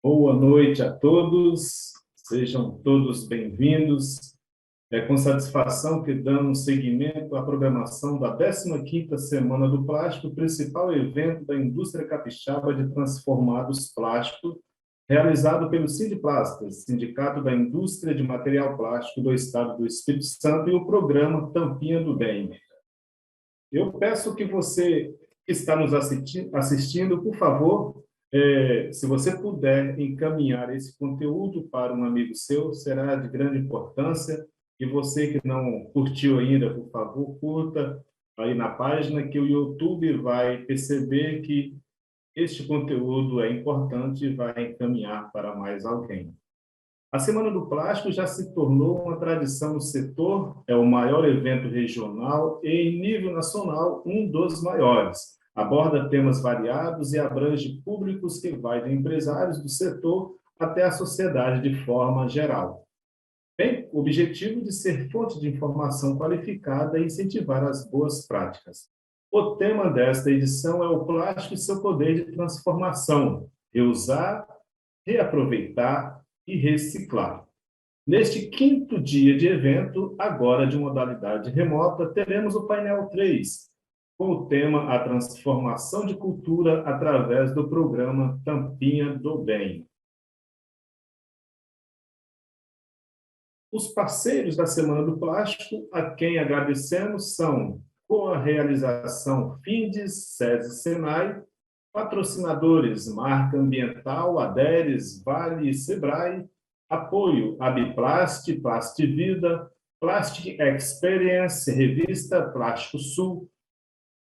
Boa noite a todos, sejam todos bem-vindos. É com satisfação que damos seguimento à programação da 15ª Semana do Plástico, principal evento da indústria capixaba de transformados plásticos, realizado pelo Sindiplastas, Sindicato da Indústria de Material Plástico do Estado do Espírito Santo, e o programa Tampinha do Bem. Eu peço que você que está nos assistindo, por favor, se você puder encaminhar esse conteúdo para um amigo seu, será de grande importância. E você que não curtiu ainda, por favor, curta aí na página, que o YouTube vai perceber que este conteúdo é importante e vai encaminhar para mais alguém. A Semana do Plástico já se tornou uma tradição no setor, é o maior evento regional e, em nível nacional, um dos maiores. Aborda temas variados e abrange públicos que vai de empresários do setor até a sociedade de forma geral. Tem o objetivo de ser fonte de informação qualificada e incentivar as boas práticas. O tema desta edição é o plástico e seu poder de transformação, reusar, reaproveitar e reciclar. Neste quinto dia de evento, agora de modalidade remota, teremos o painel 3, com o tema A Transformação de Cultura através do programa Tampinha do Bem. Os parceiros da Semana do Plástico, a quem agradecemos, são, com a realização Findes, SESI Senai, patrocinadores Marca Ambiental, Aderes, Vale e Sebrae, apoio Abiplast, Plastivida, Plastic Experience, Revista Plástico Sul,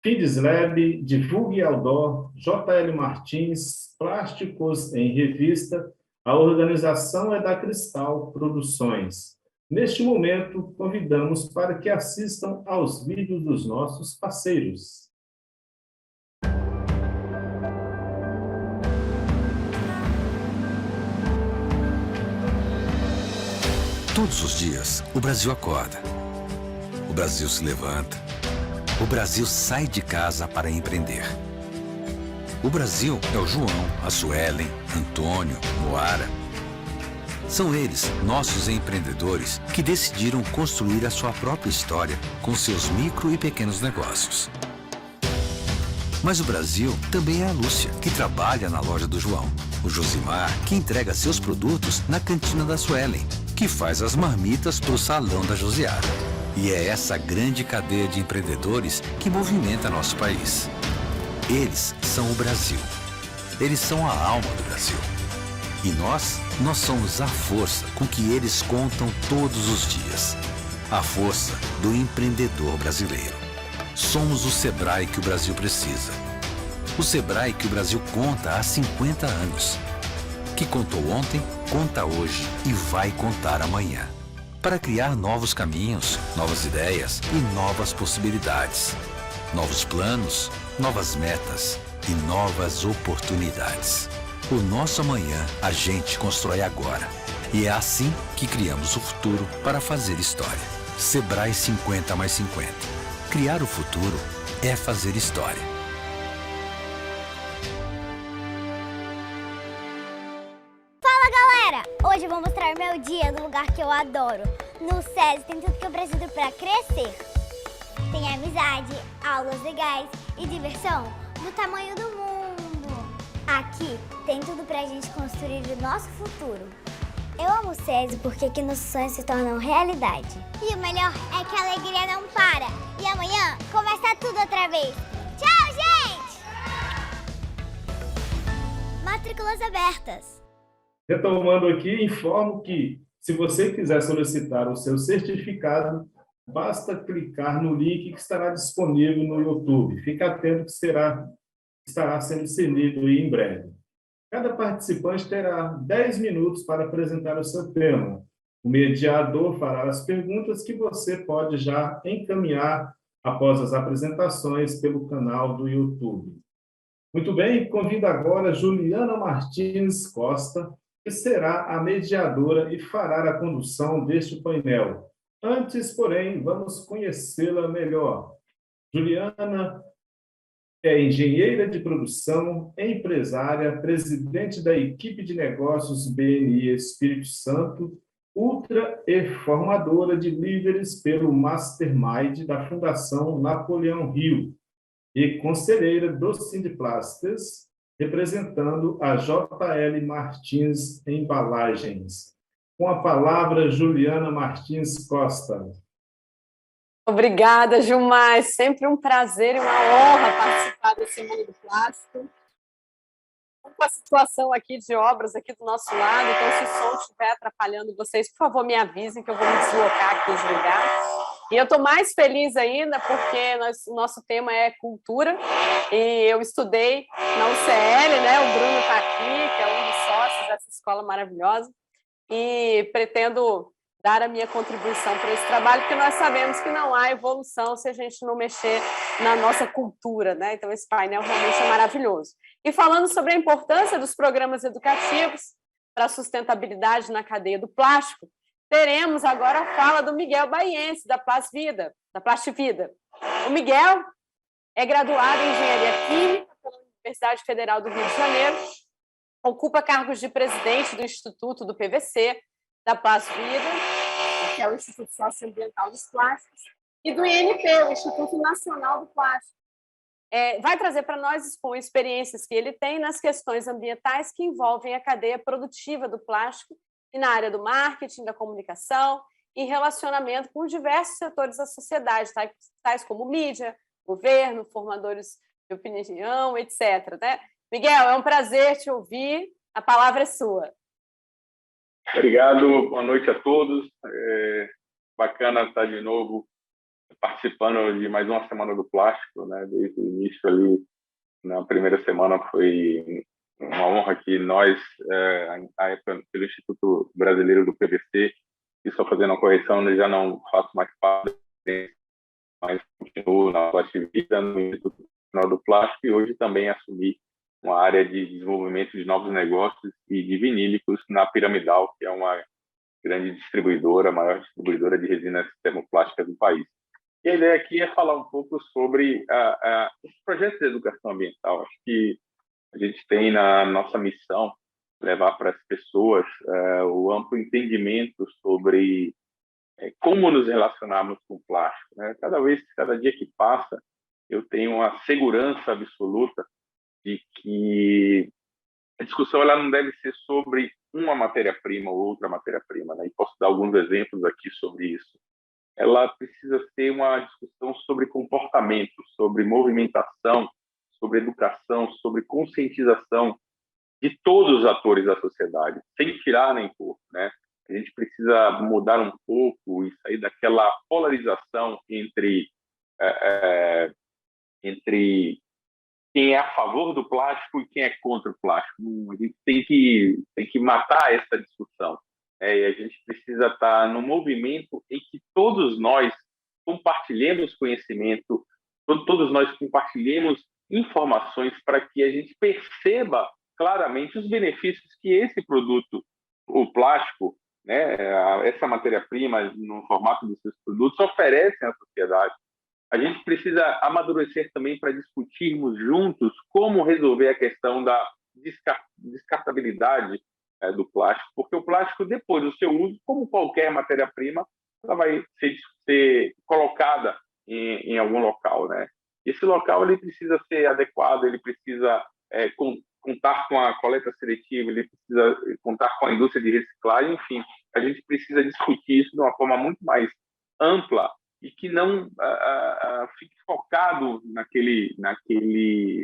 Findes Lab, Divulgue Outdoor, JL Martins, Plásticos em Revista. A organização é da Cristal Produções. Neste momento, convidamos para que assistam aos vídeos dos nossos parceiros. Todos os dias, o Brasil acorda. O Brasil se levanta. O Brasil sai de casa para empreender. O Brasil é o João, a Suelen, Antônio, Moara. São eles, nossos empreendedores, que decidiram construir a sua própria história com seus micro e pequenos negócios. Mas o Brasil também é a Lúcia, que trabalha na loja do João. O Josimar, que entrega seus produtos na cantina da Suelen, que faz as marmitas para o salão da Josiara. E é essa grande cadeia de empreendedores que movimenta nosso país. Eles são o Brasil. Eles são a alma do Brasil. E nós somos a força com que eles contam todos os dias. A força do empreendedor brasileiro. Somos o Sebrae que o Brasil precisa. O Sebrae que o Brasil conta há 50 anos. Que contou ontem, conta hoje e vai contar amanhã. Para criar novos caminhos, novas ideias e novas possibilidades. Novos planos, novas metas e novas oportunidades. O nosso amanhã a gente constrói agora. E é assim que criamos o futuro para fazer história. Sebrae 50+50. Criar o futuro é fazer história. Hoje eu vou mostrar meu dia no lugar que eu adoro. No SESI tem tudo que eu preciso para crescer. Tem amizade, aulas legais e diversão do tamanho do mundo. Aqui tem tudo pra gente construir o nosso futuro. Eu amo o SESI porque aqui nossos sonhos se tornam realidade. E o melhor é que a alegria não para. E amanhã começa tudo outra vez. Tchau, gente! Matrículas abertas. Retomando aqui, informo que, se você quiser solicitar o seu certificado, basta clicar no link que estará disponível no YouTube. Fique atento que estará sendo inserido em breve. Cada participante terá 10 minutos para apresentar o seu tema. O mediador fará as perguntas que você pode já encaminhar após as apresentações pelo canal do YouTube. Muito bem, convido agora Juliana Martins Costa, que será a mediadora e fará a condução deste painel. Antes, porém, vamos conhecê-la melhor. Juliana É engenheira de produção, empresária, presidente da equipe de negócios BNI Espírito Santo, ultra e formadora de líderes pelo Mastermind da Fundação Napoleão Rio e conselheira do Sindiplastas, representando a JL Martins Embalagens. Com a palavra, Juliana Martins Costa. Obrigada, Gilmar. É sempre um prazer e uma honra participar desse Mundo do Plástico. Com a situação aqui de obras aqui do nosso lado, então se o som estiver atrapalhando vocês, por favor, me avisem que eu vou me deslocar aqui de lugar. E eu estou mais feliz ainda porque o nosso tema é cultura e eu estudei na UCL, né? O Bruno está aqui, que é um dos sócios dessa escola maravilhosa, e pretendo dar a minha contribuição para esse trabalho, porque nós sabemos que não há evolução se a gente não mexer na nossa cultura, né? Então, esse painel realmente é maravilhoso. E falando sobre a importância dos programas educativos para a sustentabilidade na cadeia do plástico, teremos agora a fala do Miguel Baiense, da Plasvida, da Plastivida. O Miguel é graduado em Engenharia Química pela Universidade Federal do Rio de Janeiro, ocupa cargos de presidente do Instituto do PVC, da Plasvida, que é o Instituto Socioambiental dos Plásticos, e do INP, o Instituto Nacional do Plástico. Vai trazer para nós com experiências que ele tem nas questões ambientais que envolvem a cadeia produtiva do plástico e na área do marketing, da comunicação e relacionamento com diversos setores da sociedade, tais como mídia, governo, formadores de opinião, etc. Né? Miguel, é um prazer te ouvir. A palavra é sua. Obrigado, boa noite a todos. Bacana estar de novo participando de mais uma Semana do Plástico, né? Desde o início ali, na primeira semana, foi uma honra que nós, pelo Instituto Brasileiro do PVC, e só fazendo uma correção, eu já não faço mais parte, mas continuo na Plastivida, no Instituto Nacional do Plástico, e hoje também assumi uma área de desenvolvimento de novos negócios e de vinílicos na Piramidal, que é uma grande distribuidora, a maior distribuidora de resinas termoplásticas do país. E a ideia aqui é falar um pouco sobre os projetos de educação ambiental. Acho que a gente tem na nossa missão levar para as pessoas o amplo entendimento sobre como nos relacionarmos com o plástico, né? Cada dia que passa, eu tenho uma segurança absoluta de que a discussão ela não deve ser sobre uma matéria-prima ou outra matéria-prima, né? E posso dar alguns exemplos aqui sobre isso. Ela precisa ser uma discussão sobre comportamento, sobre movimentação, sobre educação, sobre conscientização de todos os atores da sociedade, sem tirar nem pôr, né? A gente precisa mudar um pouco e sair daquela polarização entre quem é a favor do plástico e quem é contra o plástico. A gente tem que matar essa discussão. E a gente precisa estar no movimento em que todos nós compartilhemos conhecimento, todos nós compartilhemos informações para que a gente perceba claramente os benefícios que esse produto, o plástico, né, essa matéria-prima no formato dos seus produtos, oferecem à sociedade. A gente precisa amadurecer também para discutirmos juntos como resolver a questão da descartabilidade do plástico, porque o plástico, depois do seu uso, como qualquer matéria-prima, ela vai ser colocada em algum local, né? Esse local ele precisa ser adequado, ele precisa contar com a coleta seletiva, ele precisa contar com a indústria de reciclagem, enfim, a gente precisa discutir isso de uma forma muito mais ampla e que não fique focado naquele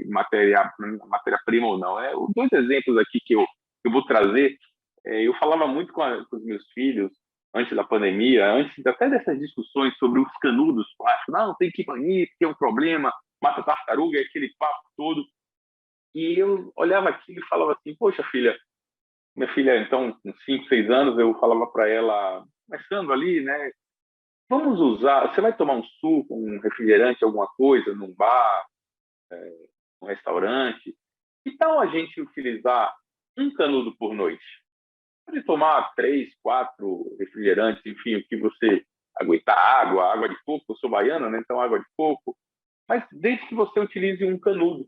matéria-prima ou não. Dois exemplos aqui que eu vou trazer. Eu falava muito com os meus filhos antes da pandemia, antes até dessas discussões sobre os canudos plásticos. Não, tem que banir, porque é um problema, mata tartaruga, aquele papo todo. E eu olhava aquilo e falava assim, poxa, minha filha, então, com 5, 6 anos, eu falava para ela, começando ali, né? Vamos usar, você vai tomar um suco, um refrigerante, alguma coisa, num bar, num restaurante, que tal a gente utilizar um canudo por noite? Pode tomar 3, 4 refrigerantes, enfim, o que você aguentar, água de coco, eu sou baiano, né? Então água de coco, mas desde que você utilize um canudo.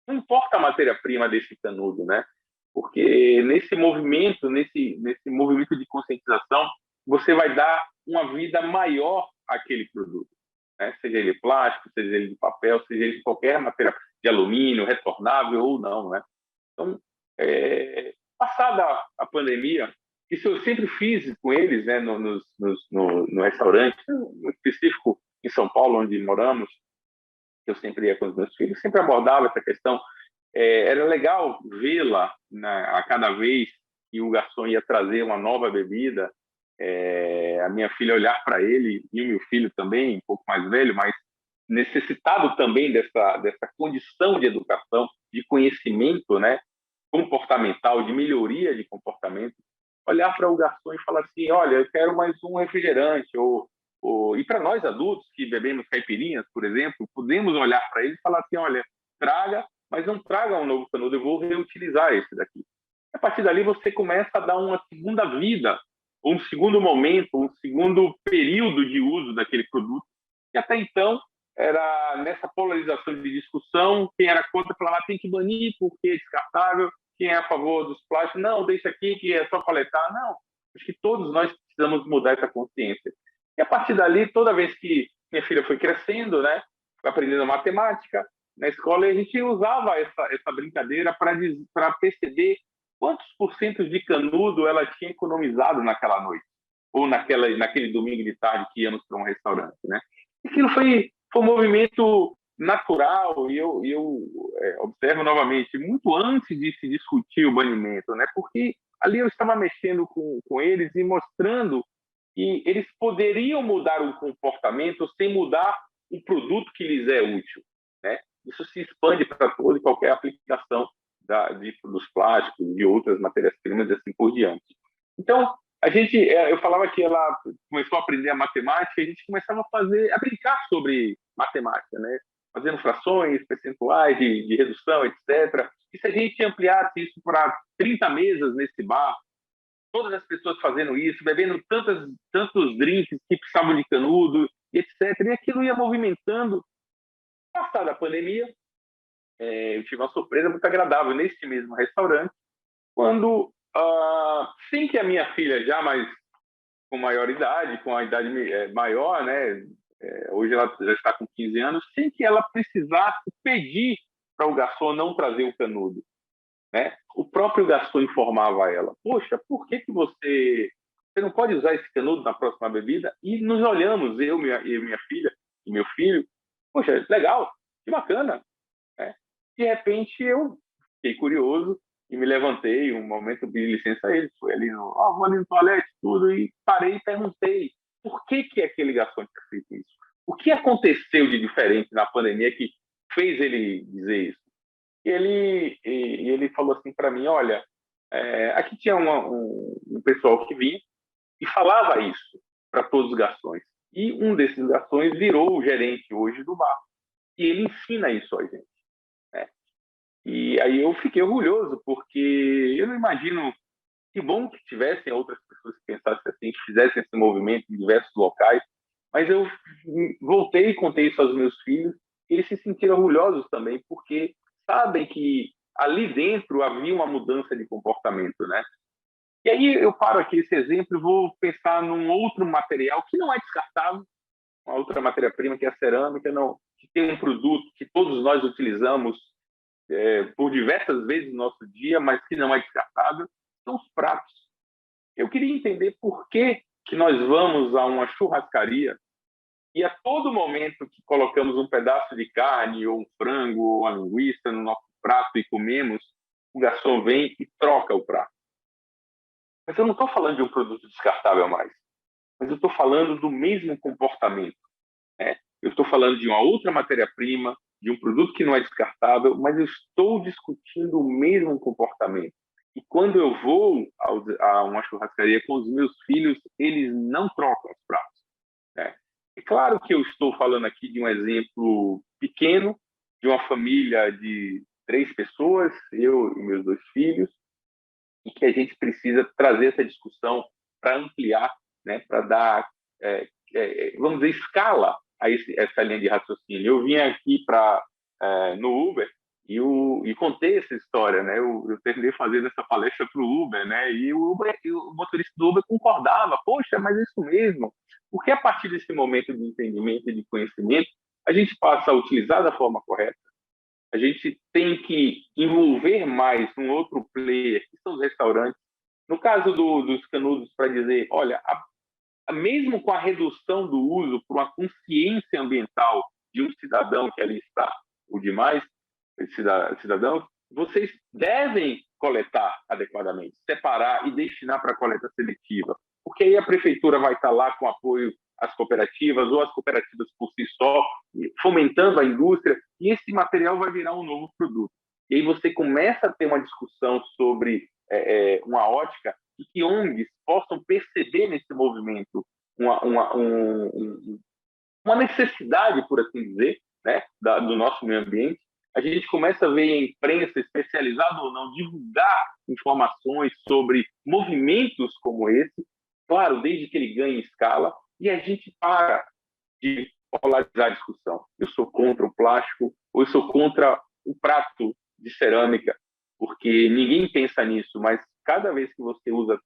Não importa a matéria-prima desse canudo, né? Porque nesse movimento de conscientização, você vai dar uma vida maior àquele produto, né? Seja ele plástico, seja ele de papel, seja ele de qualquer matéria, de alumínio, retornável ou não, né? Então, passada a pandemia, isso eu sempre fiz com eles, né, no restaurante, no específico em São Paulo, onde moramos, eu sempre ia com os meus filhos, sempre abordava essa questão. Era legal vê-la, né, a cada vez que o garçom ia trazer uma nova bebida, a minha filha olhar para ele, e o meu filho também, um pouco mais velho, mas necessitado também dessa condição de educação, de conhecimento, né, comportamental, de melhoria de comportamento, olhar para o garçom e falar assim, olha, eu quero mais um refrigerante, e para nós adultos que bebemos caipirinhas, por exemplo, podemos olhar para ele e falar assim, olha, traga, mas não traga um novo canudo, eu vou reutilizar esse daqui. A partir dali você começa a dar uma segunda vida, um segundo momento, um segundo período de uso daquele produto, que até então era nessa polarização de discussão, quem era contra falava tem que banir porque é descartável, quem é a favor dos plásticos, não, deixa aqui que é só coletar. Não, acho que todos nós precisamos mudar essa consciência. E a partir dali, toda vez que minha filha foi crescendo, né, foi aprendendo matemática na escola, a gente usava essa brincadeira para perceber quantos % de canudo ela tinha economizado naquela noite, ou naquele domingo de tarde que íamos para um restaurante, né? Aquilo foi um movimento natural, e eu observo novamente, muito antes de se discutir o banimento, né? Porque ali eu estava mexendo com eles e mostrando que eles poderiam mudar o comportamento sem mudar o produto que lhes é útil, né? Isso se expande para toda e qualquer aplicação dos plásticos, de outras matérias-primas e assim por diante. Então, eu falava que ela começou a aprender a matemática, e a gente começava a brincar sobre matemática, né? Fazendo frações, percentuais de redução, etc. E se a gente ampliasse isso para 30 mesas nesse bar, todas as pessoas fazendo isso, bebendo tantos drinks que precisavam de canudo, etc. E aquilo ia movimentando. Passada a pandemia, eu tive uma surpresa muito agradável nesse mesmo restaurante, quando, sem que a minha filha, já mais com maior idade, com a idade maior, né, hoje ela já está com 15 anos, sem que ela precisasse pedir para o garçom não trazer o canudo, né? O próprio garçom informava a ela, poxa, por que você não pode usar esse canudo na próxima bebida? E nos olhamos, minha filha e meu filho, poxa, legal, que bacana, né? De repente eu fiquei curioso e me levantei, um momento de licença a ele, foi ali vou ali no toalete, tudo, e parei e perguntei por que aquele garçom tinha feito isso? O que aconteceu de diferente na pandemia que fez ele dizer isso? E ele falou assim para mim, olha, aqui tinha um pessoal que vinha e falava isso para todos os garçons. E um desses garçons virou o gerente hoje do bar. E ele ensina isso a gente, né? E aí eu fiquei orgulhoso, porque eu não imagino, que bom que tivessem outras pessoas que pensassem assim, que fizessem esse movimento em diversos locais, mas eu voltei e contei isso aos meus filhos, e eles se sentiram orgulhosos também, porque sabem que ali dentro havia uma mudança de comportamento, né? E aí eu paro aqui esse exemplo e vou pensar num outro material que não é descartável, uma outra matéria-prima que é a cerâmica, não, que tem um produto que todos nós utilizamos por diversas vezes no nosso dia, mas que não é descartável, são os pratos. Eu queria entender por que nós vamos a uma churrascaria e a todo momento que colocamos um pedaço de carne ou um frango ou uma linguiça no nosso prato e comemos, o garçom vem e troca o prato. Mas eu não estou falando de um produto descartável mais, mas eu estou falando do mesmo comportamento, né? Eu estou falando de uma outra matéria-prima, de um produto que não é descartável, mas eu estou discutindo o mesmo comportamento. E quando eu vou a uma churrascaria com os meus filhos, eles não trocam os pratos, né? É claro que eu estou falando aqui de um exemplo pequeno, de uma família de 3 pessoas, eu e meus 2 filhos, e que a gente precisa trazer essa discussão para ampliar, né, para dar, vamos dizer, escala essa linha de raciocínio. Eu vim aqui no Uber e contei essa história, né? Eu terminei fazendo essa palestra para o Uber, né? E o motorista do Uber concordava, poxa, mas é isso mesmo. Porque a partir desse momento de entendimento e de conhecimento, a gente passa a utilizar da forma correta. A gente tem que envolver mais um outro player, que são os restaurantes. No caso dos canudos, para dizer, olha, mesmo com a redução do uso por uma consciência ambiental de um cidadão que ali está, o demais cidadãos, vocês devem coletar adequadamente, separar e destinar para coleta seletiva, porque aí a prefeitura vai estar lá com apoio às cooperativas ou as cooperativas por si só, fomentando a indústria, e esse material vai virar um novo produto. E aí você começa a ter uma discussão sobre uma ótica e que ONGs possam perceber nesse movimento uma necessidade, por assim dizer, né, do nosso meio ambiente. A gente começa a ver a imprensa, especializada ou não, divulgar informações sobre movimentos como esse, claro, desde que ele ganhe escala, e a gente para de polarizar a discussão. Eu sou contra o plástico ou eu sou contra o prato de cerâmica, porque ninguém pensa nisso, mas cada vez que você usa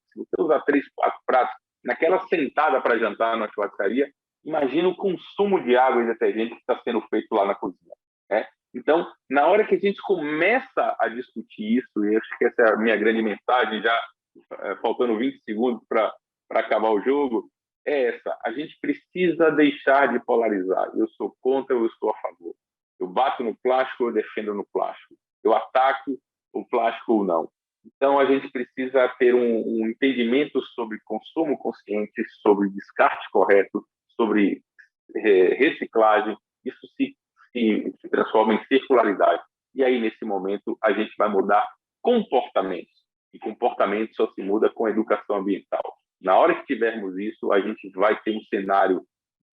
3, 4 pratos, naquela sentada para jantar na churrascaria, imagina o consumo de água e detergente que está sendo feito lá na cozinha, né? Então, na hora que a gente começa a discutir isso, e acho que essa é a minha grande mensagem, já faltando 20 segundos para acabar o jogo, é essa: a gente precisa deixar de polarizar. Eu sou contra ou eu estou a favor. Eu bato no plástico ou eu defendo no plástico. Eu ataco o plástico ou não. Então, a gente precisa ter um entendimento sobre consumo consciente, sobre descarte correto, sobre reciclagem. Isso se transforma em circularidade. E aí, nesse momento, a gente vai mudar comportamentos. E comportamento só se muda com educação ambiental. Na hora que tivermos isso, a gente vai ter um cenário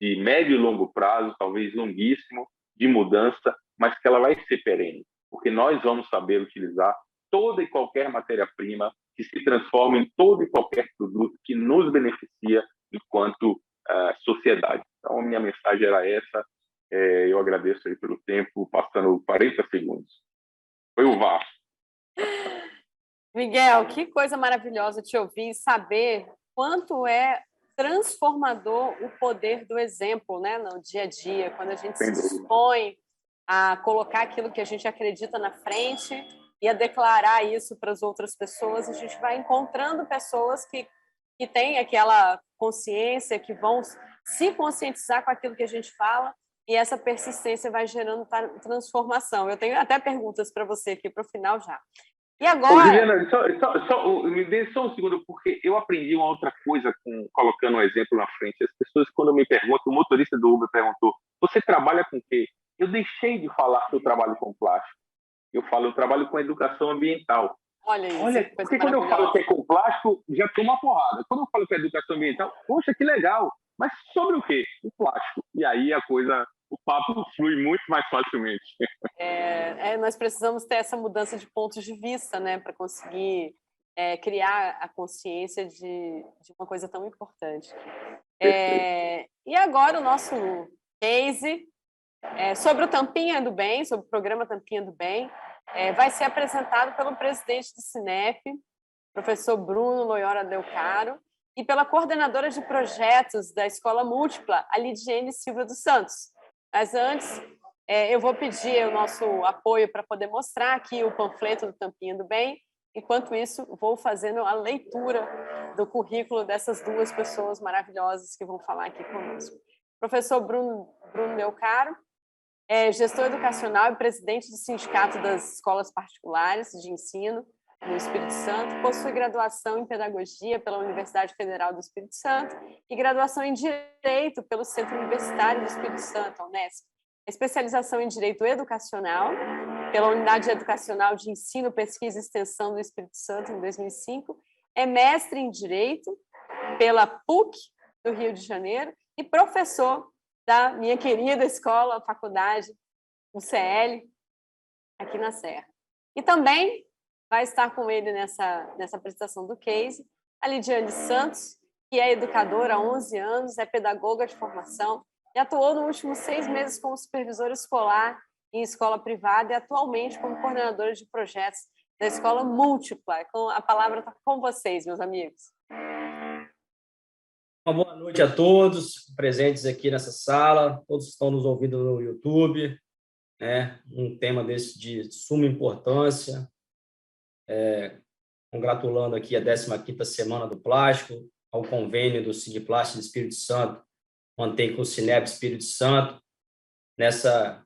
de médio e longo prazo, talvez longuíssimo, de mudança, mas que ela vai ser perene, porque nós vamos saber utilizar toda e qualquer matéria-prima que se transforma em todo e qualquer produto que nos beneficia enquanto sociedade. Então, a minha mensagem era essa. Eu agradeço aí pelo tempo, passando 40 segundos. Foi o VAR. Miguel, que coisa maravilhosa te ouvir e saber quanto é transformador o poder do exemplo, né, no dia a dia, quando a gente se dispõe a colocar aquilo que a gente acredita na frente e a declarar isso para as outras pessoas, a gente vai encontrando pessoas que têm aquela consciência, que vão se conscientizar com aquilo que a gente fala, e essa persistência vai gerando transformação. Eu tenho até perguntas para você aqui para o final já. E agora... Juliana, me dê só um segundo, porque eu aprendi uma outra coisa colocando um exemplo na frente. As pessoas, quando me perguntam, o motorista do Uber perguntou, você trabalha com o quê? Eu deixei de falar que eu trabalho com plástico. Eu falo, eu trabalho com educação ambiental. Olha isso. Olha, porque quando eu falo que é com plástico, já toma uma porrada. Quando eu falo que é educação ambiental, poxa, que legal. Mas sobre o quê? O plástico. E aí o papo flui muito mais facilmente. Nós precisamos ter essa mudança de pontos de vista, né, para conseguir criar a consciência de uma coisa tão importante. E agora o nosso case sobre o Tampinha do Bem, sobre o programa Tampinha do Bem, vai ser apresentado pelo presidente do Cinep, professor Bruno Loyola Del Caro, e pela coordenadora de projetos da Escola Múltipla, a Lidiane Silva dos Santos. Mas antes, eu vou pedir o nosso apoio para poder mostrar aqui o panfleto do Tampinha do Bem. Enquanto isso, vou fazendo a leitura do currículo dessas duas pessoas maravilhosas que vão falar aqui conosco. Professor Bruno Del Caro é gestor educacional e presidente do Sindicato das Escolas Particulares de Ensino no Espírito Santo, possui graduação em Pedagogia pela Universidade Federal do Espírito Santo e graduação em Direito pelo Centro Universitário do Espírito Santo, a Unesp. Especialização em Direito Educacional pela Unidade Educacional de Ensino, Pesquisa e Extensão do Espírito Santo, em 2005. É mestre em Direito pela PUC do Rio de Janeiro e professor da minha querida escola, faculdade, UCL, aqui na Serra. E também vai estar com ele nessa apresentação do case a Lidiane Santos, que é educadora há 11 anos, é pedagoga de formação, e atuou nos últimos 6 meses como supervisora escolar em escola privada e atualmente como coordenadora de projetos da Escola Múltipla. Então, a palavra está com vocês, meus amigos. Uma boa noite a todos presentes aqui nessa sala, todos que estão nos ouvindo no YouTube, né? Um tema desse de suma importância. Congratulando aqui a 15ª Semana do Plástico, ao convênio do Sindiplástico do Espírito Santo, mantém com o Cinep Espírito Santo, nessa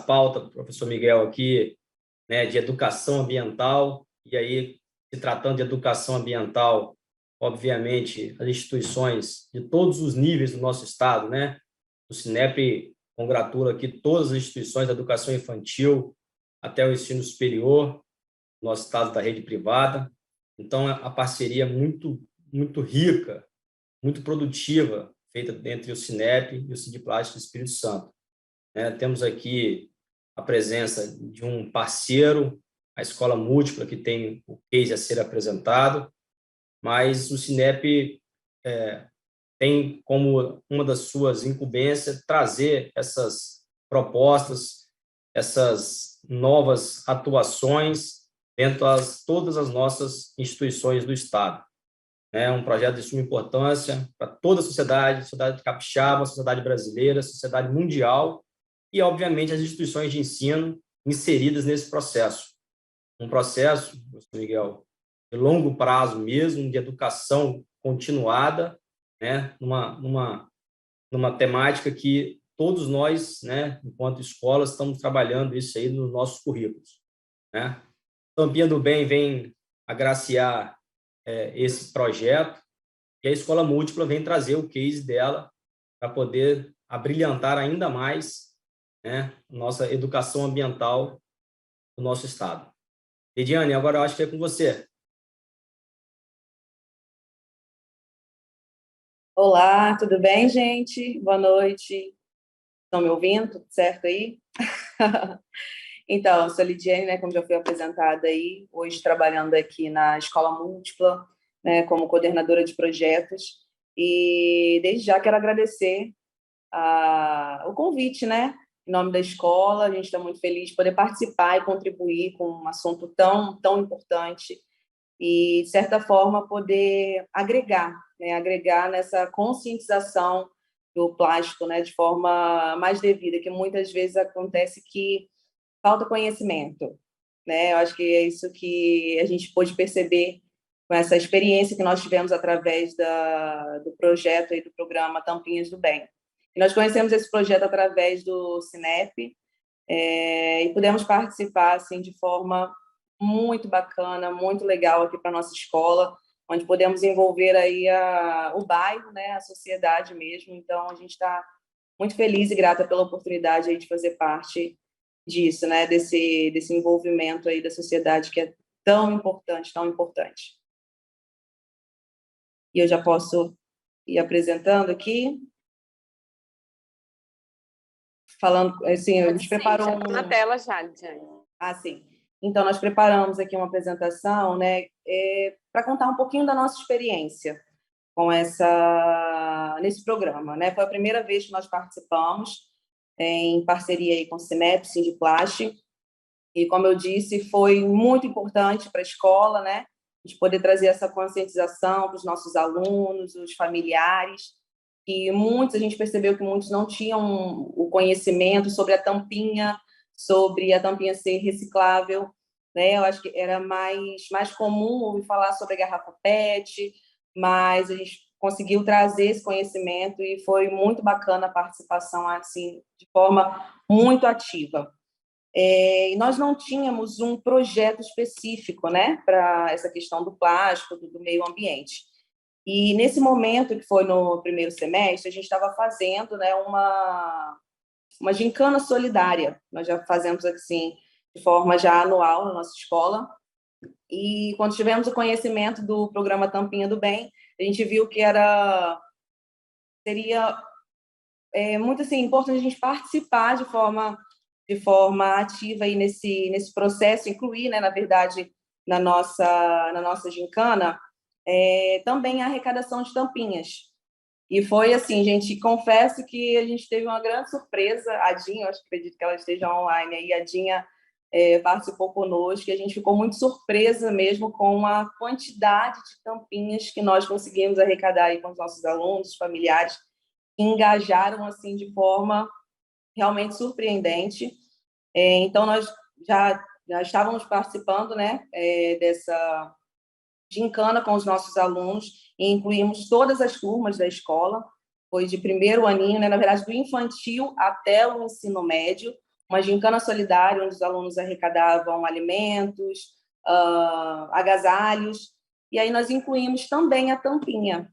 pauta do professor Miguel aqui, né, de educação ambiental, e aí, se tratando de educação ambiental, obviamente, as instituições de todos os níveis do nosso estado, né? O Cinep congratula aqui todas as instituições da educação infantil até o ensino superior, nosso estado da rede privada. Então, a parceria muito, muito rica, muito produtiva, feita entre o Cinep e o Sindiplástico do Espírito Santo. Temos aqui a presença de um parceiro, a Escola Múltipla, que tem o case a ser apresentado, mas o Cinep tem como uma das suas incumbências trazer essas propostas, essas novas atuações dentro de todas as nossas instituições do Estado. É um projeto de suma importância para toda a sociedade capixaba, sociedade brasileira, sociedade mundial e, obviamente, as instituições de ensino inseridas nesse processo. Um processo, professor Miguel, de longo prazo mesmo, de educação continuada, né, numa temática que todos nós, né, enquanto escola, estamos trabalhando isso aí nos nossos currículos, né? Tampinha do Bem vem agraciar esse projeto e a Escola Múltipla vem trazer o case dela para poder abrilhantar ainda mais, né, nossa educação ambiental do nosso estado. Lidiane, agora eu acho que é com você. Olá, tudo bem, gente? Boa noite. Estão me ouvindo? Tudo certo aí? Então, eu sou a Lidiane, né, como já foi apresentada aí, hoje trabalhando aqui na Escola Múltipla, né, como coordenadora de projetos. E desde já quero agradecer o convite, né, em nome da escola. A gente está muito feliz de poder participar e contribuir com um assunto tão, tão importante e, de certa forma, poder agregar, né, agregar nessa conscientização do plástico, né, de forma mais devida, que muitas vezes acontece que falta conhecimento, né? Eu acho que é isso que a gente pôde perceber com essa experiência que nós tivemos através do projeto e do programa Tampinhas do Bem. E nós conhecemos esse projeto através do Cinep e pudemos participar assim de forma muito bacana, muito legal aqui para nossa escola, onde podemos envolver aí o bairro, né, a sociedade mesmo. Então a gente está muito feliz e grata pela oportunidade aí de fazer parte disso, né, desse envolvimento aí da sociedade que é tão importante, tão importante. E eu já posso ir apresentando aqui, falando, assim, a gente preparou na tela já, Lidiane. Sim. Então, nós preparamos aqui uma apresentação, né, para contar um pouquinho da nossa experiência com nesse programa, né? Foi a primeira vez que nós participamos, em parceria aí com o Cinep, Sindiplástico, e, como eu disse, foi muito importante para a escola, né, de poder trazer essa conscientização para os nossos alunos, os familiares, e a gente percebeu que muitos não tinham o conhecimento sobre a tampinha ser reciclável, né? Eu acho que era mais comum ouvir falar sobre a garrafa PET, mas a gente conseguiu trazer esse conhecimento e foi muito bacana a participação assim, de forma muito ativa. E nós não tínhamos um projeto específico, né, para essa questão do plástico, do meio ambiente. E nesse momento, que foi no primeiro semestre, a gente estava fazendo, né, uma gincana solidária. Nós já fazemos assim, de forma já anual na nossa escola. E quando tivemos o conhecimento do programa Tampinha do Bem, a gente viu que seria muito assim, importante a gente participar de forma ativa aí nesse processo, incluir, né, na verdade, na nossa gincana, também a arrecadação de tampinhas. E foi assim, gente, confesso que a gente teve uma grande surpresa. A Dinha, eu acredito que ela esteja online aí, a Dinha participou conosco, e a gente ficou muito surpresa mesmo com a quantidade de tampinhas que nós conseguimos arrecadar aí com os nossos alunos, familiares, que engajaram assim de forma realmente surpreendente. Então, nós já estávamos participando, né, dessa gincana com os nossos alunos, e incluímos todas as turmas da escola, foi de primeiro aninho, né, na verdade, do infantil até o ensino médio, uma gincana solidária, onde os alunos arrecadavam alimentos, agasalhos, e aí nós incluímos também a tampinha.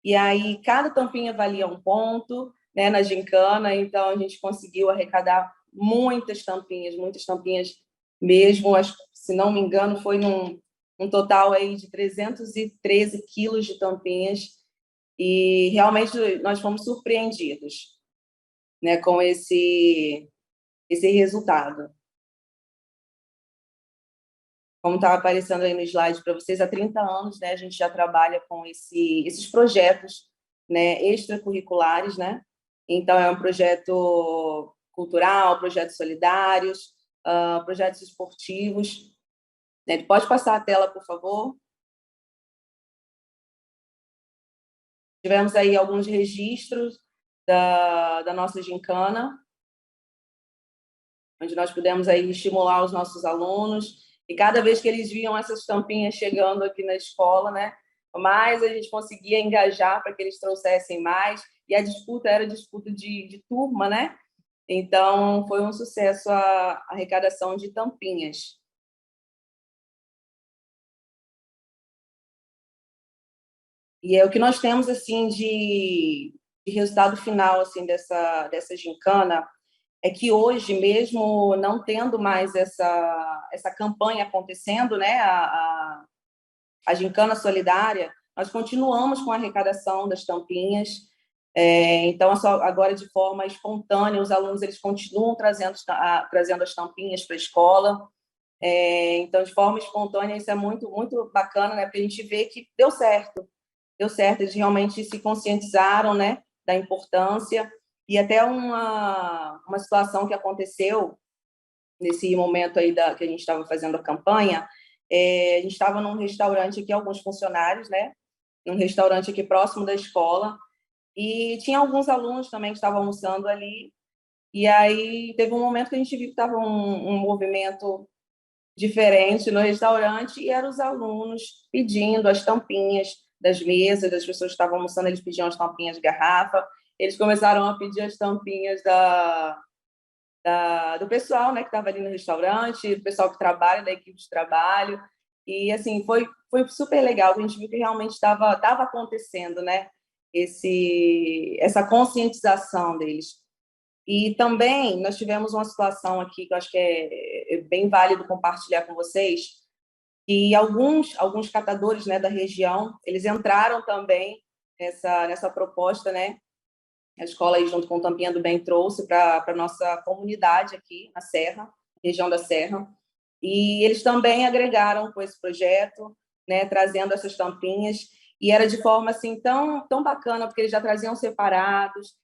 E aí, cada tampinha valia 1 ponto, né, na gincana, então a gente conseguiu arrecadar muitas tampinhas mesmo, se não me engano, foi um total aí de 313 quilos de tampinhas, e realmente nós fomos surpreendidos, né, com esse resultado. Como estava aparecendo aí no slide para vocês, há 30 anos, né, a gente já trabalha com esses projetos, né, extracurriculares, né? Então, é um projeto cultural, projetos solidários, projetos esportivos. Né? Pode passar a tela, por favor? Tivemos aí alguns registros da nossa gincana, onde nós pudemos aí estimular os nossos alunos, e cada vez que eles viam essas tampinhas chegando aqui na escola, né, mais a gente conseguia engajar para que eles trouxessem mais, e a disputa era disputa de turma, né? Então, foi um sucesso a arrecadação de tampinhas. E é o que nós temos assim de resultado final assim dessa gincana, é que hoje, mesmo não tendo mais essa campanha acontecendo, né, a gincana solidária, nós continuamos com a arrecadação das tampinhas. Então, agora, de forma espontânea, os alunos eles continuam trazendo as tampinhas para a escola. Então, de forma espontânea, isso é muito, muito bacana, né, porque a gente vê que deu certo, eles realmente se conscientizaram, né, da importância. E até uma situação que aconteceu nesse momento aí que a gente estava fazendo a campanha, a gente estava num restaurante aqui, alguns funcionários, né, num restaurante aqui próximo da escola, e tinha alguns alunos também que estavam almoçando ali, e aí teve um momento que a gente viu que estava um movimento diferente no restaurante, e eram os alunos pedindo as tampinhas das mesas, das pessoas que estavam almoçando, eles pediam as tampinhas de garrafa, eles começaram a pedir as tampinhas do pessoal, né, que estava ali no restaurante, do pessoal que trabalha, da equipe de trabalho, e assim, foi super legal, a gente viu que realmente estava acontecendo, né, essa conscientização deles. E também nós tivemos uma situação aqui que eu acho que é bem válido compartilhar com vocês, que alguns catadores, né, da região, eles entraram também nessa proposta, né? A escola, aí, junto com o Tampinha do Bem, trouxe para a nossa comunidade aqui na Serra, região da Serra, e eles também agregaram com esse projeto, né, trazendo essas tampinhas, e era de forma assim tão bacana, porque eles já traziam separados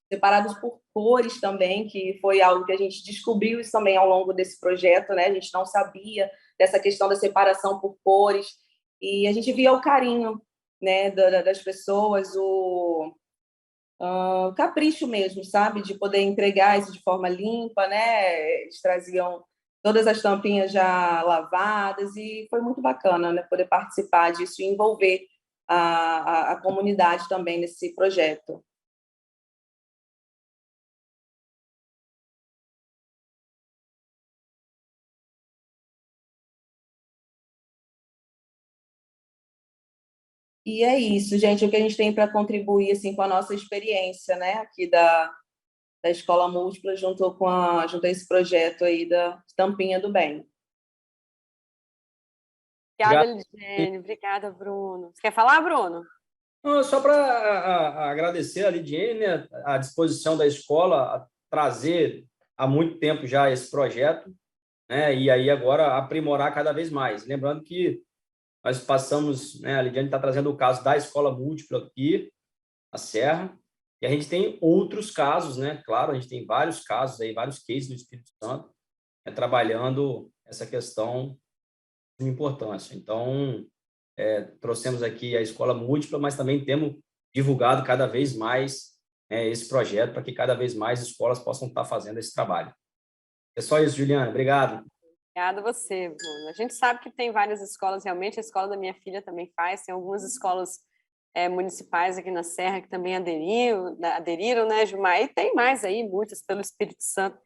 por cores também, que foi algo que a gente descobriu isso também ao longo desse projeto, né? A gente não sabia dessa questão da separação por cores, e a gente via o carinho, né, das pessoas, o capricho mesmo, sabe, de poder entregar isso de forma limpa, né? Eles traziam todas as tampinhas já lavadas, e foi muito bacana, né, poder participar disso e envolver a comunidade também nesse projeto. E é isso, gente, o que a gente tem para contribuir assim, com a nossa experiência, né, aqui da Escola Múltipla, junto a esse projeto aí da Tampinha do Bem. Obrigada, Lidiane. Obrigada, Bruno. Você quer falar, Bruno? Não, só para agradecer a Lidiane, né, a disposição da escola a trazer há muito tempo já esse projeto, né, e aí agora aprimorar cada vez mais. Lembrando que nós passamos, né, a Lidiane está trazendo o caso da Escola Múltipla aqui, a Serra, E a gente tem outros casos, né? Claro, a gente tem vários casos aí, vários cases no Espírito Santo, trabalhando essa questão de importância. Então, trouxemos aqui a escola múltipla, mas também temos divulgado cada vez mais esse projeto para que cada vez mais escolas possam estar fazendo esse trabalho. É só isso, Juliana. Obrigado. Obrigada a você, Bruno. A gente sabe que tem várias escolas, realmente, a escola da minha filha também faz, tem algumas escolas municipais aqui na Serra que também aderiram, né, Gilmar? E tem mais aí, muitas pelo Espírito Santo,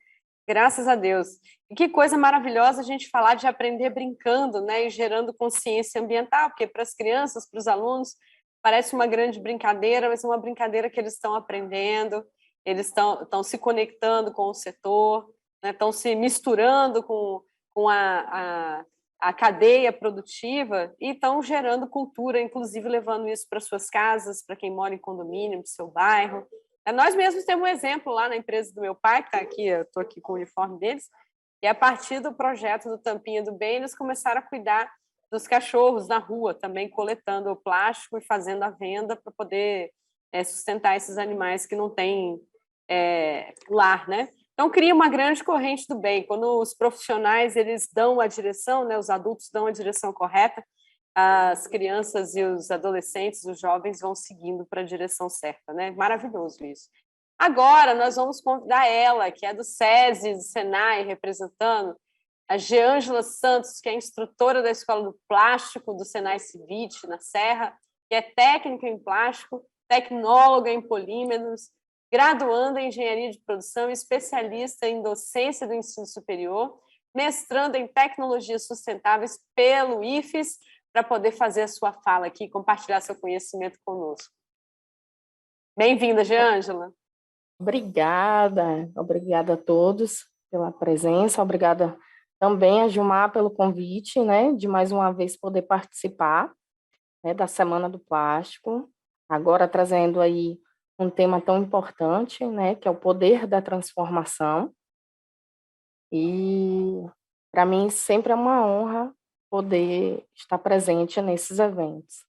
graças a Deus. E que coisa maravilhosa a gente falar de aprender brincando, né, e gerando consciência ambiental, porque para as crianças, para os alunos, parece uma grande brincadeira, mas é uma brincadeira que eles estão aprendendo, eles estão se conectando com o setor, né, estão se misturando com a cadeia produtiva e estão gerando cultura, inclusive levando isso para suas casas, para quem mora em condomínio, para o seu bairro. Nós mesmos temos um exemplo lá na empresa do meu pai, que está aqui, eu estou aqui com o uniforme deles, e a partir do projeto do Tampinha do Bem, eles começaram a cuidar dos cachorros na rua, também coletando o plástico e fazendo a venda para poder sustentar esses animais que não têm lar, né? Então, cria uma grande corrente do bem. Quando os profissionais eles dão a direção, né, os adultos dão a direção correta, as crianças e os adolescentes, os jovens vão seguindo para a direção certa, né? Maravilhoso isso. Agora, nós vamos convidar ela, que é do SESI, do Senai, representando, a Geângela Santos, que é instrutora da Escola do Plástico do Senai Civite, na Serra, que é técnica em plástico, tecnóloga em polímeros, graduanda em engenharia de produção, especialista em docência do ensino superior, mestrando em tecnologias sustentáveis pelo IFES, para poder fazer a sua fala aqui e compartilhar seu conhecimento conosco. Bem-vinda, Geângela. Obrigada a todos pela presença, obrigada também a Gilmar pelo convite, né, de mais uma vez poder participar, né, da Semana do Plástico, agora trazendo aí um tema tão importante, né, que é o poder da transformação. E para mim sempre é uma honra poder estar presente nesses eventos.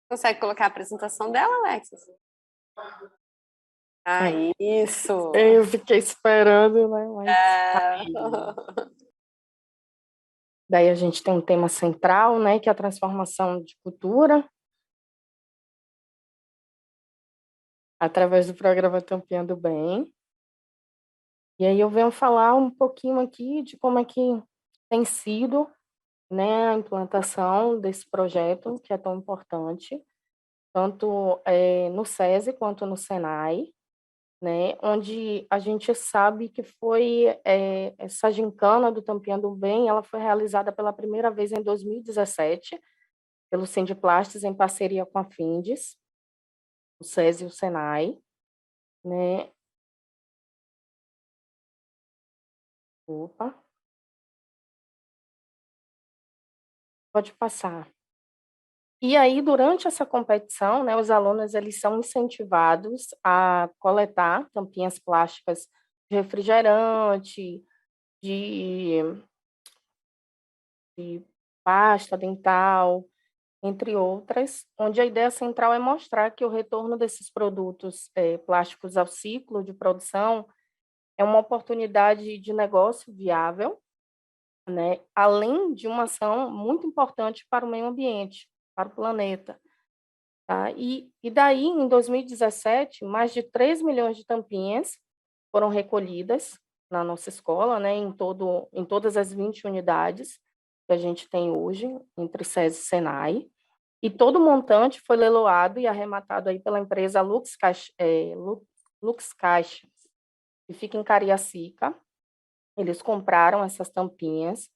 Consegue colocar a apresentação dela, Alexis? Isso! Eu fiquei esperando, né? Daí a gente tem um tema central, né? Que é a transformação de cultura, através do programa Tampinha do Bem. E aí eu venho falar um pouquinho aqui de como é que tem sido, né, a implantação desse projeto, que é tão importante, tanto no SESI quanto no Senai, né, onde a gente sabe que foi essa gincana do Tampinha do Bem, ela foi realizada pela primeira vez em 2017, pelo Sindiplastes, em parceria com a Findes, o SESI e o Senai, né. Opa. Pode passar. E aí, durante essa competição, né, os alunos eles são incentivados a coletar tampinhas plásticas de refrigerante, de pasta dental, entre outras, onde a ideia central é mostrar que o retorno desses produtos plásticos ao ciclo de produção é uma oportunidade de negócio viável, né, além de uma ação muito importante para o meio ambiente, para o planeta. Tá? E daí, em 2017, mais de 3 milhões de tampinhas foram recolhidas na nossa escola, né, em todas as 20 unidades que a gente tem hoje, entre SESI e Senai, e todo o montante foi leiloado e arrematado aí pela empresa Lux Caixa, que fica em Cariacica. Eles compraram essas tampinhas,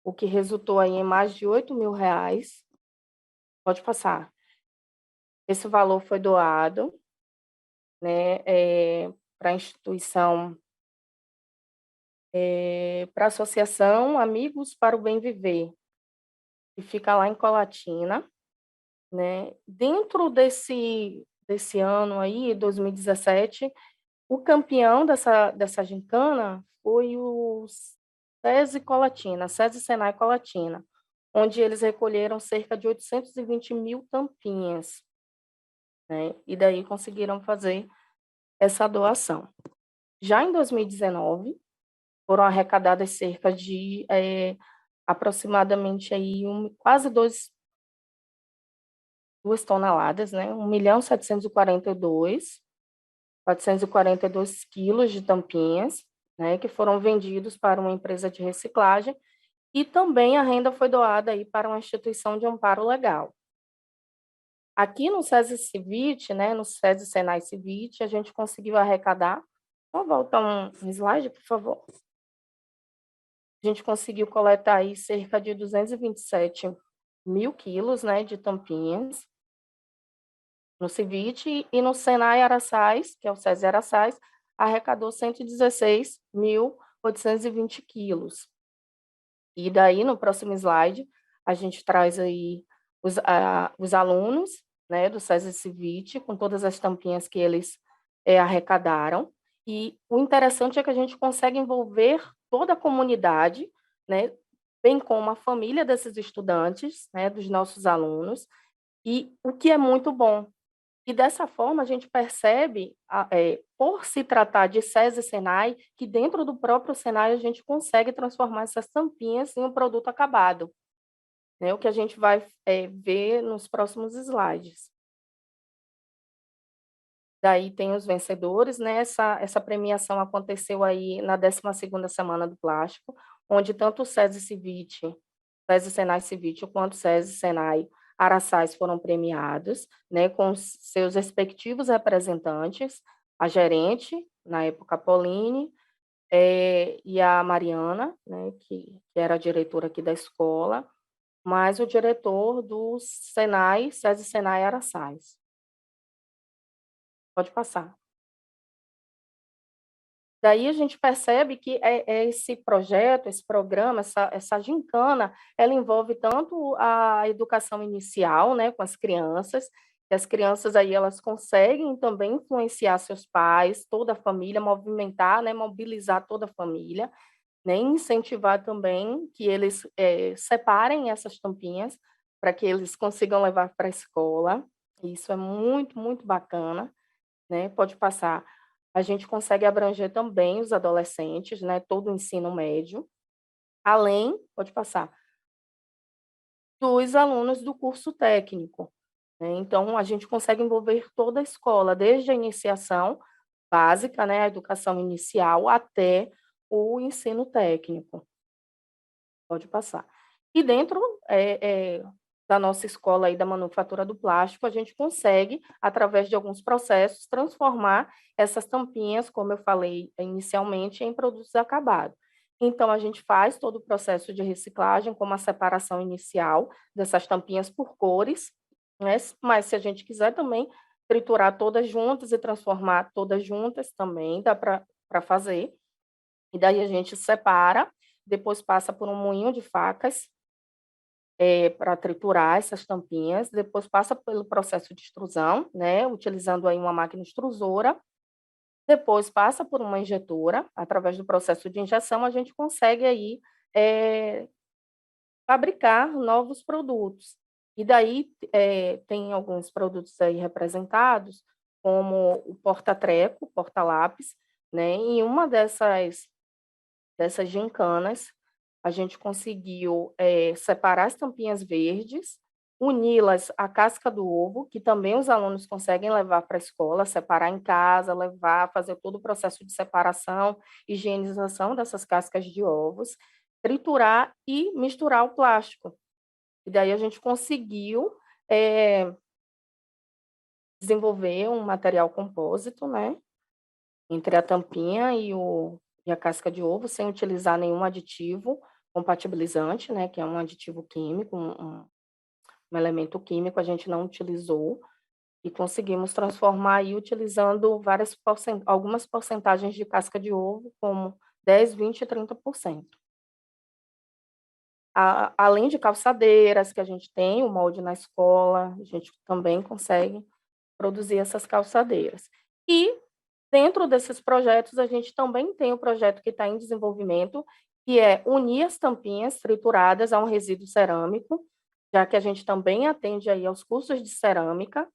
o que resultou aí em mais de R$ 8.000. Pode passar. Esse valor foi doado, né, para a instituição, para a Associação Amigos para o Bem Viver, que fica lá em Colatina, né? Dentro desse ano aí, 2017, o campeão dessa gincana foi o SESI Colatina, SESI Senai Colatina, onde eles recolheram cerca de 820 mil tampinhas, né? E daí conseguiram fazer essa doação. Já em 2019, foram arrecadadas cerca de aproximadamente aí quase 2 toneladas, né? 1.742.442 quilos de tampinhas, né? Que foram vendidos para uma empresa de reciclagem, e também a renda foi doada aí para uma instituição de amparo legal. Aqui no SESI Civit, né? No SESI Senai Civit, a gente conseguiu arrecadar. Vou voltar um slide, por favor. A gente conseguiu coletar aí cerca de 227 mil quilos, né, de tampinhas no Civit, e no Senai Araçás, que é o SESI Araçás, arrecadou 116.820 quilos. E daí, no próximo slide, a gente traz aí os alunos, né, do SESI Civit, com todas as tampinhas que eles arrecadaram. E o interessante é que a gente consegue envolver toda a comunidade, né, bem como a família desses estudantes, né, dos nossos alunos, e o que é muito bom. E dessa forma a gente percebe, por se tratar de SESI e Senai, que dentro do próprio Senai a gente consegue transformar essas tampinhas em um produto acabado, né, o que a gente vai ver nos próximos slides. Daí tem os vencedores, né? Essa premiação aconteceu aí na 12ª Semana do Plástico, onde tanto o SESI Civit, SESI Senai Civit, quanto o SESI Senai Araçás foram premiados, né, com seus respectivos representantes, a gerente, na época a Pauline, e a Mariana, né, que era a diretora aqui da escola, mais o diretor do Senai, SESI Senai Araçás. Pode passar. Daí a gente percebe que esse projeto, esse programa, essa gincana, ela envolve tanto a educação inicial, né, com as crianças, e as crianças aí elas conseguem também influenciar seus pais, toda a família, movimentar, né, mobilizar toda a família, né, incentivar também que eles separem essas tampinhas para que eles consigam levar para a escola. Isso é muito, muito bacana, né? Pode passar. A gente consegue abranger também os adolescentes, né, todo o ensino médio, além, pode passar, dos alunos do curso técnico, né? Então, a gente consegue envolver toda a escola, desde a iniciação básica, né, a educação inicial, até o ensino técnico. Pode passar. E dentro da nossa escola aí da manufatura do plástico, a gente consegue, através de alguns processos, transformar essas tampinhas, como eu falei inicialmente, em produtos acabados. Então, a gente faz todo o processo de reciclagem, como a separação inicial dessas tampinhas por cores, né? Mas se a gente quiser também triturar todas juntas e transformar todas juntas, também dá para fazer. E daí a gente separa, depois passa por um moinho de facas, para triturar essas tampinhas, depois passa pelo processo de extrusão, né, utilizando aí uma máquina extrusora, depois passa por uma injetora, através do processo de injeção, a gente consegue aí fabricar novos produtos. E daí tem alguns produtos aí representados, como o porta-treco, porta-lápis, né, em uma dessas gincanas, a gente conseguiu separar as tampinhas verdes, uni-las à casca do ovo, que também os alunos conseguem levar para a escola, separar em casa, levar, fazer todo o processo de separação, higienização dessas cascas de ovos, triturar e misturar o plástico. E daí a gente conseguiu desenvolver um material compósito, né, entre a tampinha e a casca de ovo, sem utilizar nenhum aditivo compatibilizante, né, que é um aditivo químico, um elemento químico, a gente não utilizou, e conseguimos transformar aí utilizando algumas porcentagens de casca de ovo, como 10, 20 e 30%. Além de calçadeiras, que a gente tem o molde na escola, a gente também consegue produzir essas calçadeiras. E, dentro desses projetos, a gente também tem o projeto que está em desenvolvimento, que é unir as tampinhas trituradas a um resíduo cerâmico, já que a gente também atende aí aos cursos de cerâmica,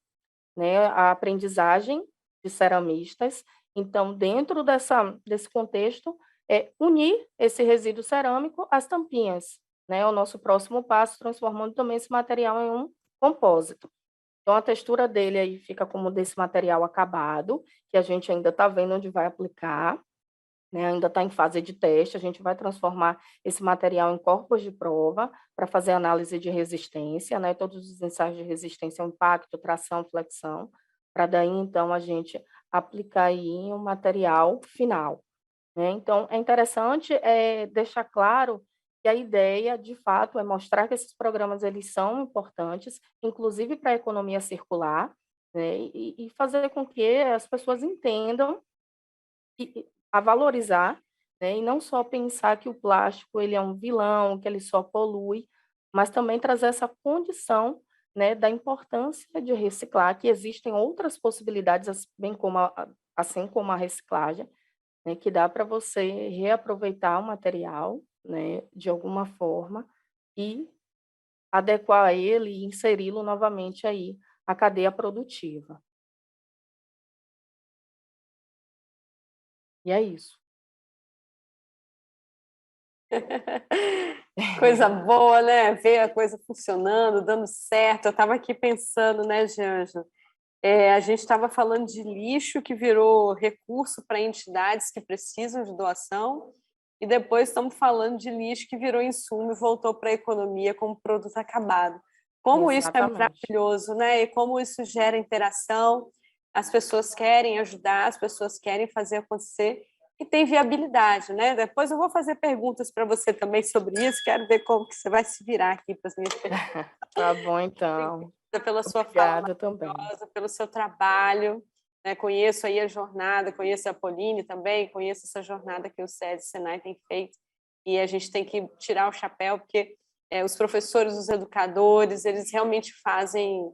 né, a aprendizagem de ceramistas. Então, dentro desse contexto, unir esse resíduo cerâmico às tampinhas, né, o nosso próximo passo, transformando também esse material em um compósito. Então, a textura dele aí fica como desse material acabado, que a gente ainda está vendo onde vai aplicar, né, ainda está em fase de teste, a gente vai transformar esse material em corpos de prova para fazer análise de resistência, né, todos os ensaios de resistência ao impacto, tração, flexão, para daí, então, a gente aplicar aí um material final, né? Então, é interessante deixar claro que a ideia, de fato, é mostrar que esses programas eles são importantes, inclusive para a economia circular, né, e fazer com que as pessoas entendam a valorizar, né, e não só pensar que o plástico ele é um vilão, que ele só polui, mas também trazer essa condição, né, da importância de reciclar, que existem outras possibilidades, bem como assim como a reciclagem, né, que dá para você reaproveitar o material, né, de alguma forma e adequar ele e inseri-lo novamente aí à cadeia produtiva. E é isso. Coisa boa, né? Ver a coisa funcionando, dando certo. Eu estava aqui pensando, né, Gianjo? A gente estava falando de lixo que virou recurso para entidades que precisam de doação, e depois estamos falando de lixo que virou insumo e voltou para a economia como produto acabado. Como Exatamente. isso é maravilhoso, né? E como isso gera interação, as pessoas querem ajudar, as pessoas querem fazer acontecer, e tem viabilidade, né? Depois eu vou fazer perguntas para você também sobre isso, quero ver como que você vai se virar aqui para as minhas perguntas. Tá bom, então. Pela sua fala Obrigada também. pelo seu trabalho, né? Conheço aí a jornada, conheço a Pauline também, conheço essa jornada que o SESI e o Senai têm feito, e a gente tem que tirar o chapéu, porque os professores, os educadores, eles realmente fazem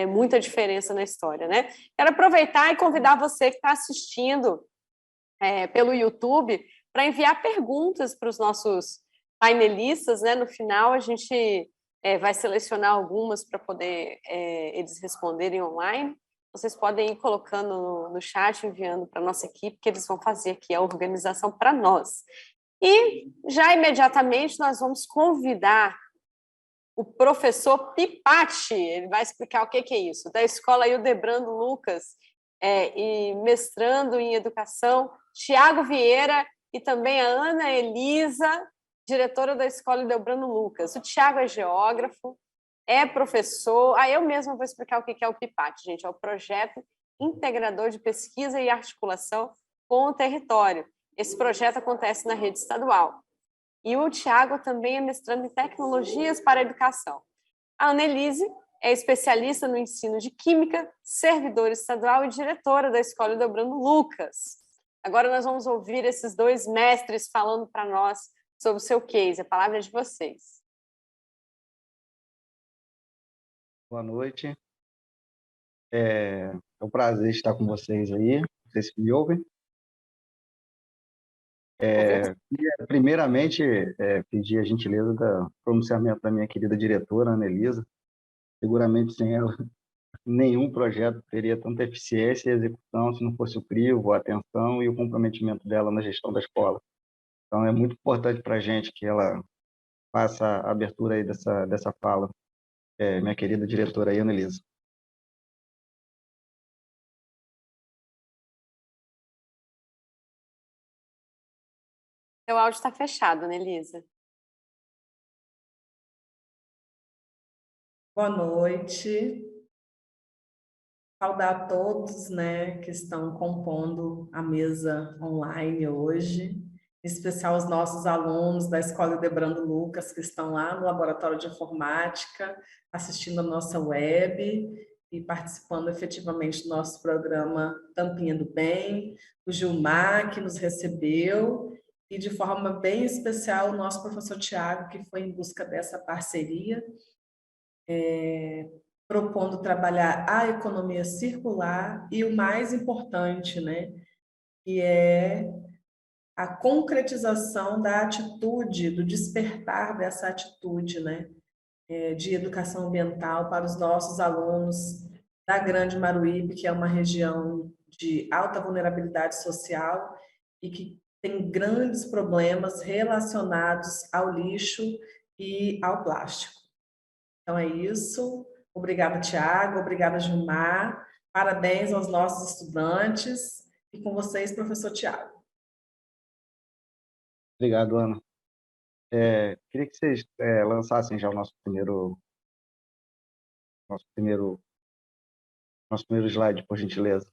muita diferença na história, né? Quero aproveitar e convidar você que está assistindo pelo YouTube para enviar perguntas para os nossos painelistas, né? No final, a gente vai selecionar algumas para poder eles responderem online. Vocês podem ir colocando no chat, enviando para a nossa equipe, que eles vão fazer aqui a organização para nós. E já imediatamente nós vamos convidar o professor Pipatti, ele vai explicar o que é isso, da escola Hildebrando Lucas, e mestrando em educação, Tiago Vieira e também a Ana Elisa, diretora da escola Hildebrando Lucas. O Tiago é geógrafo, é professor. Eu mesma vou explicar o que é o PIPAT, gente. É o Projeto Integrador de Pesquisa e Articulação com o Território. Esse projeto acontece na rede estadual. E o Tiago também é mestrando em Tecnologias para a Educação. A Ana Elise é especialista no ensino de Química, servidora estadual e diretora da escola Hildebrando Lucas. Agora nós vamos ouvir esses dois mestres falando para nós sobre o seu case. A palavra é de vocês. Boa noite. É um prazer estar com vocês aí. Vocês me ouvem? Primeiramente, pedir a gentileza do pronunciamento da minha querida diretora, Ana Elisa. Seguramente, sem ela, nenhum projeto teria tanta eficiência e execução se não fosse o crivo, a atenção e o comprometimento dela na gestão da escola. Então, é muito importante para a gente que ela faça a abertura aí dessa fala. Minha querida diretora aí, Ana Elisa. Seu áudio está fechado, né, Elisa? Boa noite. Saudar a todos, né, que estão compondo a mesa online hoje, em especial os nossos alunos da Escola Hildebrando Lucas, que estão lá no Laboratório de Informática, assistindo a nossa web e participando efetivamente do nosso programa Tampinha do Bem, o Gilmar, que nos recebeu, e de forma bem especial o nosso professor Tiago, que foi em busca dessa parceria, propondo trabalhar a economia circular e o mais importante, né, que é a concretização da atitude, do despertar dessa atitude, né, de educação ambiental para os nossos alunos da Grande Maruípe, que é uma região de alta vulnerabilidade social e que tem grandes problemas relacionados ao lixo e ao plástico. Então é isso. Obrigada, Tiago. Obrigada, Gilmar. Parabéns aos nossos estudantes. E com vocês, professor Tiago. Obrigado, Ana. Queria que vocês lançassem já o nosso primeiro slide, por gentileza.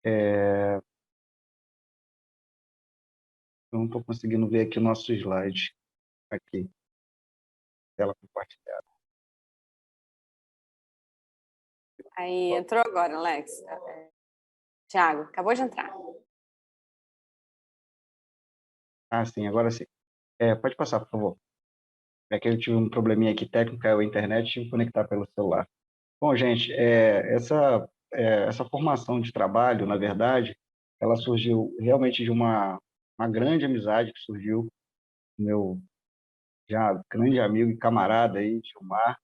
Eu não estou conseguindo ver aqui o nosso slide. Aqui. Tela compartilhada. Aí, entrou agora, Alex. Tiago, acabou de entrar. Ah, sim, agora sim. Pode passar, por favor. É que eu tive um probleminha aqui técnico, caiu a internet, tive que conectar pelo celular. Bom, gente, essa formação de trabalho, na verdade, ela surgiu realmente de uma grande amizade que surgiu do meu já grande amigo e camarada aí, Gilmar,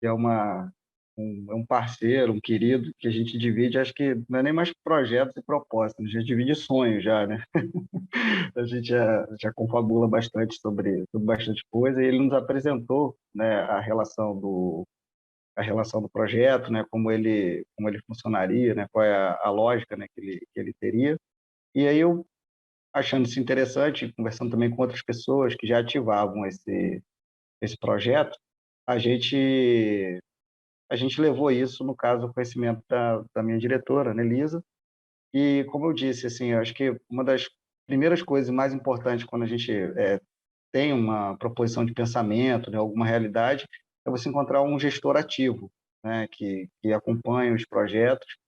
que é um parceiro, um querido, que a gente divide, acho que não é nem mais projetos e propostas, a gente divide sonhos já, né? A gente já confabula bastante sobre bastante coisa, e ele nos apresentou, né, a relação do projeto, né, como ele funcionaria, né, qual é a lógica, né, que ele teria. E aí eu, achando isso interessante, conversando também com outras pessoas que já ativavam esse projeto, a gente levou isso, no caso, ao conhecimento da minha diretora, né, Elisa. E, como eu disse, assim, eu acho que uma das primeiras coisas mais importantes quando a gente tem uma proposição de pensamento, né, alguma realidade, é você encontrar um gestor ativo, né, que acompanhe os projetos,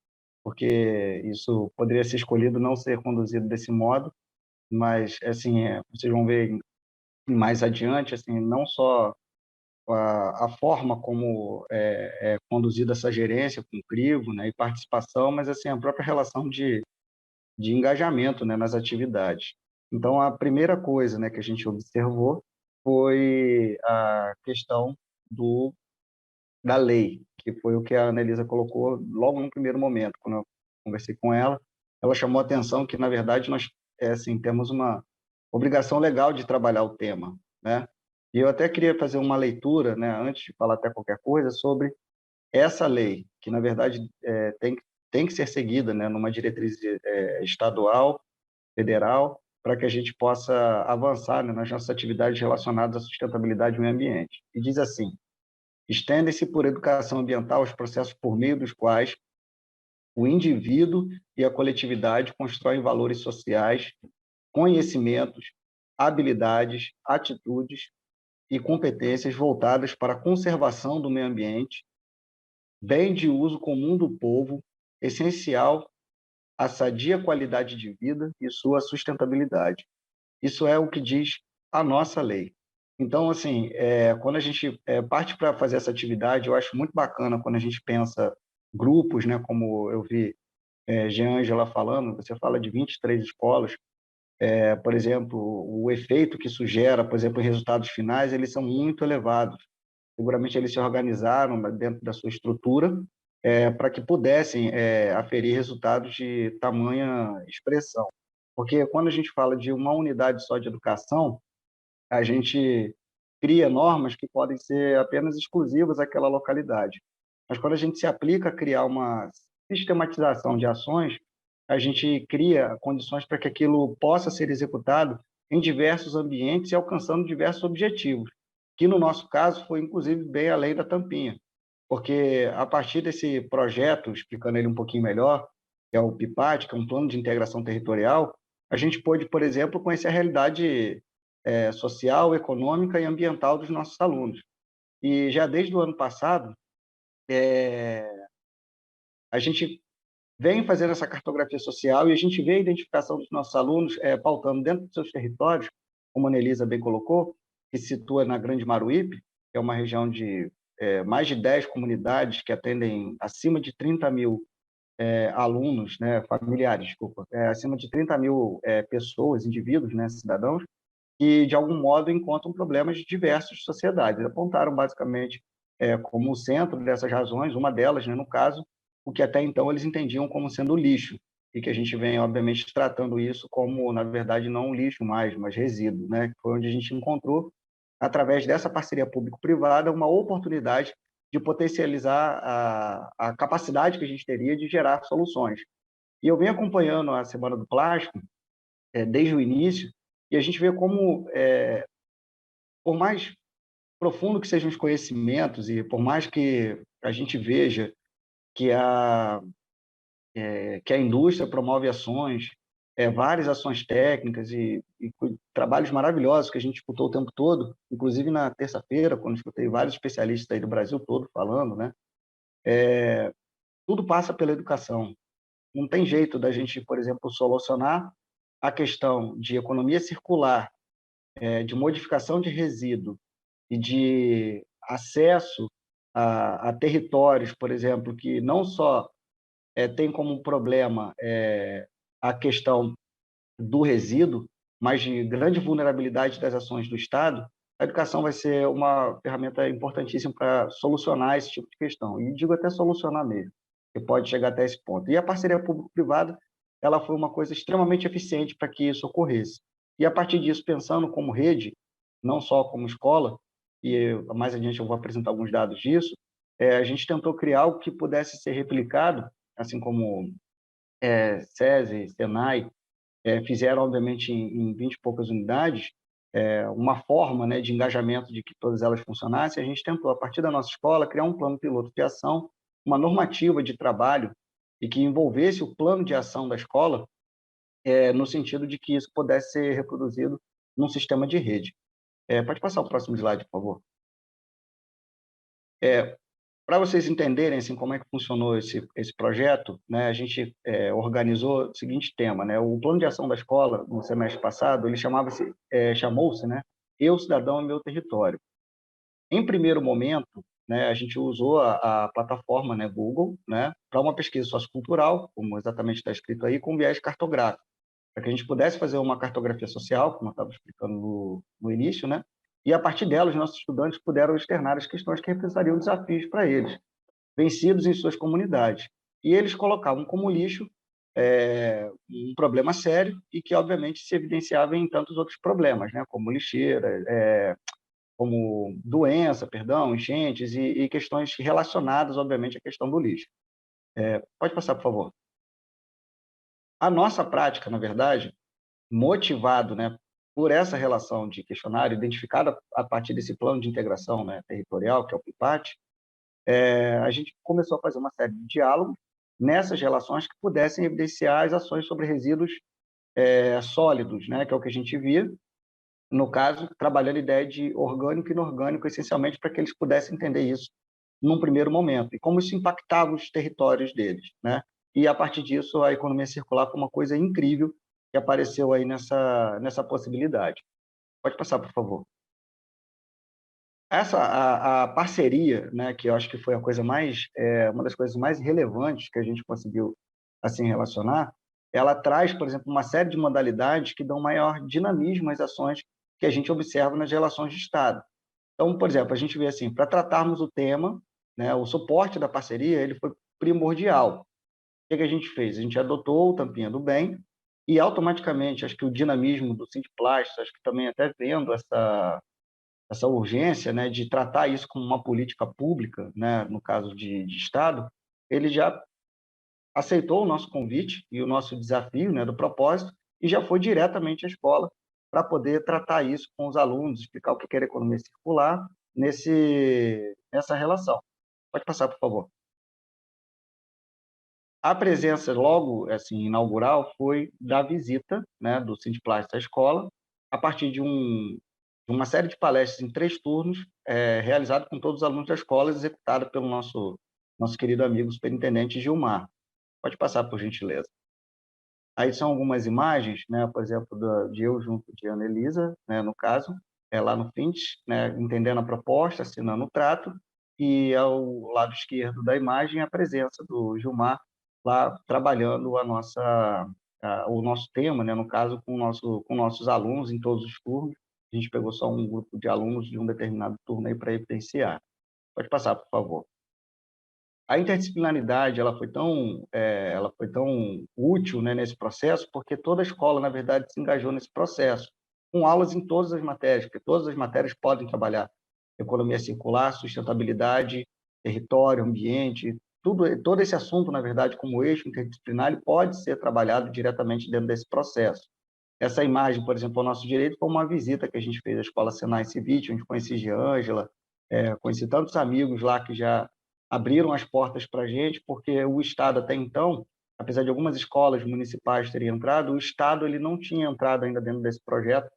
porque isso poderia ser escolhido não ser conduzido desse modo, mas, assim, vocês vão ver mais adiante, assim, não só a forma como é conduzida essa gerência com crivo, né, e participação, mas, assim, a própria relação de engajamento, né, nas atividades. Então, a primeira coisa, né, que a gente observou foi a questão da lei, que foi o que a Anelisa colocou logo no primeiro momento, quando eu conversei com ela. Ela chamou a atenção que, na verdade, nós assim, temos uma obrigação legal de trabalhar o tema, né? E eu até queria fazer uma leitura, né, antes de falar até qualquer coisa, sobre essa lei, que, na verdade, tem que ser seguida, né, numa diretriz estadual, federal, para que a gente possa avançar, né, nas nossas atividades relacionadas à sustentabilidade do meio ambiente. E diz assim: estendem-se por educação ambiental os processos por meio dos quais o indivíduo e a coletividade constroem valores sociais, conhecimentos, habilidades, atitudes e competências voltadas para a conservação do meio ambiente, bem de uso comum do povo, essencial à sadia qualidade de vida e sua sustentabilidade. Isso é o que diz a nossa lei. Então, assim, quando a gente parte para fazer essa atividade, eu acho muito bacana quando a gente pensa grupos, né, como eu vi Jeângela falando, você fala de 23 escolas, por exemplo, o efeito que isso gera, por exemplo, em resultados finais, eles são muito elevados. Seguramente eles se organizaram dentro da sua estrutura para que pudessem aferir resultados de tamanha expressão. Porque quando a gente fala de uma unidade só de educação, a gente cria normas que podem ser apenas exclusivas àquela localidade. Mas quando a gente se aplica a criar uma sistematização de ações, a gente cria condições para que aquilo possa ser executado em diversos ambientes e alcançando diversos objetivos, que no nosso caso foi inclusive bem além da tampinha, porque a partir desse projeto, explicando ele um pouquinho melhor, que é o PIPAT, que é um plano de integração territorial, a gente pôde, por exemplo, conhecer a realidade social, econômica e ambiental dos nossos alunos. E já desde o ano passado, a gente vem fazendo essa cartografia social e a gente vê a identificação dos nossos alunos pautando dentro dos seus territórios, como a Anelisa bem colocou, que se situa na Grande Maruípe, que é uma região de mais de 10 comunidades que atendem acima de 30 mil alunos, né, familiares, desculpa, acima de 30 mil pessoas, indivíduos, né, cidadãos, que, de algum modo, encontram problemas diversos de sociedade. Eles apontaram, basicamente, como o centro dessas razões, uma delas, né, no caso, o que até então eles entendiam como sendo lixo, e que a gente vem, obviamente, tratando isso como, na verdade, não lixo mais, mas resíduo, né, que foi onde a gente encontrou, através dessa parceria público-privada, uma oportunidade de potencializar a capacidade que a gente teria de gerar soluções. E eu venho acompanhando a Semana do Plástico desde o início, e a gente vê como, por mais profundo que sejam os conhecimentos e por mais que a gente veja que que a indústria promove ações, várias ações técnicas e trabalhos maravilhosos que a gente escutou o tempo todo, inclusive na terça-feira, quando escutei vários especialistas aí do Brasil todo falando, né? Tudo passa pela educação. Não tem jeito da gente, por exemplo, solucionar a questão de economia circular, de modificação de resíduo e de acesso a territórios, por exemplo, que não só tem como problema a questão do resíduo, mas de grande vulnerabilidade das ações do Estado, a educação vai ser uma ferramenta importantíssima para solucionar esse tipo de questão. E digo até solucionar mesmo, que pode chegar até esse ponto. E a parceria público-privada, ela foi uma coisa extremamente eficiente para que isso ocorresse. E a partir disso, pensando como rede, não só como escola, e mais adiante eu vou apresentar alguns dados disso, a gente tentou criar algo que pudesse ser replicado, assim como SESI, SENAI, fizeram, obviamente, em 20 e poucas unidades, uma forma, né, de engajamento de que todas elas funcionassem. A gente tentou, a partir da nossa escola, criar um plano piloto de ação, uma normativa de trabalho e que envolvesse o plano de ação da escola, no sentido de que isso pudesse ser reproduzido num sistema de rede. Pode passar o próximo slide, por favor. Para vocês entenderem assim, como é que funcionou esse projeto, né, a gente organizou o seguinte tema, né, o plano de ação da escola, no semestre passado, ele chamou-se, né, Eu, Cidadão e Meu Território. Em primeiro momento, né, a gente usou a plataforma, né, Google, né, para uma pesquisa sociocultural, como exatamente está escrito aí, com viés cartográfico, para que a gente pudesse fazer uma cartografia social, como eu estava explicando no início, né, e a partir dela os nossos estudantes puderam externar as questões que representariam desafios para eles, vencidos em suas comunidades. E eles colocavam como lixo um problema sério e que, obviamente, se evidenciava em tantos outros problemas, né, como lixeira, como doença, perdão, enchentes e questões relacionadas, obviamente, à questão do lixo. Pode passar, por favor. A nossa prática, na verdade, motivado, né, por essa relação de questionário, identificada a partir desse plano de integração, né, territorial, que é o PIPAT, a gente começou a fazer uma série de diálogos nessas relações que pudessem evidenciar as ações sobre resíduos sólidos, né, que é o que a gente via, no caso, trabalhando a ideia de orgânico e inorgânico, essencialmente para que eles pudessem entender isso num primeiro momento, e como isso impactava os territórios deles, né? E, a partir disso, a economia circular foi uma coisa incrível que apareceu aí nessa possibilidade. Pode passar, por favor. A parceria, né, que eu acho que foi a coisa uma das coisas mais relevantes que a gente conseguiu assim relacionar, ela traz, por exemplo, uma série de modalidades que dão maior dinamismo às ações que a gente observa nas relações de Estado. Então, por exemplo, a gente vê assim, para tratarmos o tema, né, o suporte da parceria, ele foi primordial. O que a gente fez? A gente adotou o Tampinha do Bem e, automaticamente, acho que o dinamismo do Sindiplastos, acho que também até vendo essa urgência, né, de tratar isso como uma política pública, né, no caso de Estado, ele já aceitou o nosso convite e o nosso desafio, né, do propósito, e já foi diretamente à escola para poder tratar isso com os alunos, explicar o que é economia circular nessa relação. Pode passar, por favor. A presença logo assim inaugural foi da visita, né, do Sindiplastos à escola, a partir de um uma série de palestras em 3 turnos, realizado com todos os alunos da escola, executada pelo nosso querido amigo superintendente Gilmar. Pode passar, por gentileza. Aí são algumas imagens, né, por exemplo, de eu junto de Ana Elisa, né, no caso, lá no FINTES, né, entendendo a proposta, assinando o trato, e ao lado esquerdo da imagem a presença do Gilmar lá trabalhando o nosso tema, né, no caso, com nossos alunos em todos os turnos. A gente pegou só um grupo de alunos de um determinado turno aí para evidenciar. Pode passar, por favor. A interdisciplinaridade ela foi tão útil, né, nesse processo, porque toda a escola, na verdade, se engajou nesse processo, com aulas em todas as matérias, porque todas as matérias podem trabalhar economia circular, sustentabilidade, território, ambiente, todo esse assunto, na verdade, como eixo interdisciplinar, ele pode ser trabalhado diretamente dentro desse processo. Essa imagem, por exemplo, ao nosso direito, foi uma visita que a gente fez à Escola Senai Civit, onde conheci Giângela, conheci tantos amigos lá que já abriram as portas para a gente, porque o Estado, até então, apesar de algumas escolas municipais terem entrado, o Estado ele não tinha entrado ainda dentro desse projeto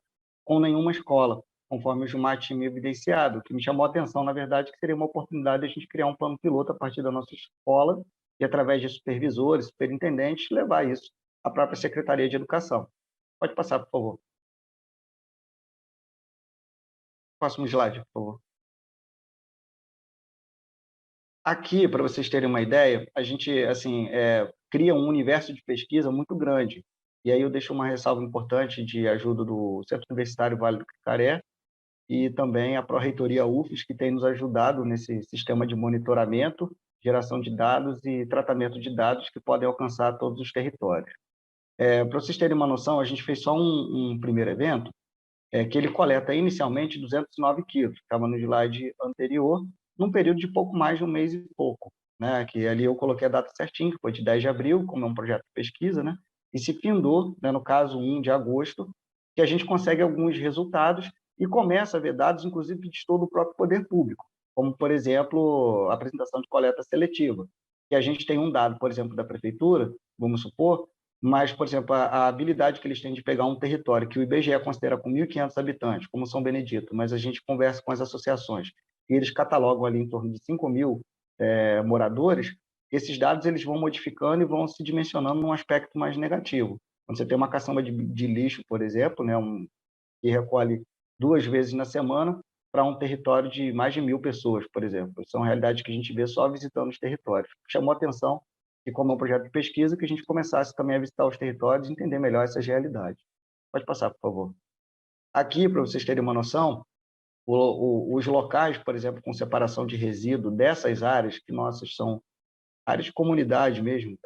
com nenhuma escola, conforme o Gilmar tinha me evidenciado. O que me chamou a atenção, na verdade, que seria uma oportunidade de a gente criar um plano piloto a partir da nossa escola e, através de supervisores, superintendentes, levar isso à própria Secretaria de Educação. Pode passar, por favor. Próximo slide, por favor. Aqui, para vocês terem uma ideia, a gente cria um universo de pesquisa muito grande. E aí eu deixo uma ressalva importante de ajuda do Centro Universitário Vale do Cacaré e também a Pró-Reitoria UFES, que tem nos ajudado nesse sistema de monitoramento, geração de dados e tratamento de dados que podem alcançar todos os territórios. Para vocês terem uma noção, a gente fez só um primeiro evento, que ele coleta inicialmente 209 quilos, que estava no slide anterior, num período de pouco mais de um mês e pouco, né? Que ali eu coloquei a data certinha, que foi de 10 de abril, como é um projeto de pesquisa, né? E se findou, né, no caso, 1 de agosto, que a gente consegue alguns resultados e começa a ver dados, inclusive, de estudo do próprio poder público, como, por exemplo, a apresentação de coleta seletiva, que a gente tem um dado, por exemplo, da prefeitura, vamos supor, mas, por exemplo, a habilidade que eles têm de pegar um território que o IBGE considera com 1.500 habitantes, como São Benedito, mas a gente conversa com as associações, e eles catalogam ali em torno de 5.000 moradores, esses dados eles vão modificando e vão se dimensionando num aspecto mais negativo. Quando você tem uma caçamba de lixo, por exemplo, né, que recolhe 2 vezes na semana para um território de mais de 1.000 pessoas, por exemplo. São realidades que a gente vê só visitando os territórios. Chamou a atenção que, como é um projeto de pesquisa, que a gente começasse também a visitar os territórios e entender melhor essas realidades. Pode passar, por favor. Aqui, para vocês terem uma noção, os locais, por exemplo, com separação de resíduo dessas áreas, que nossas são áreas de comunidade mesmo,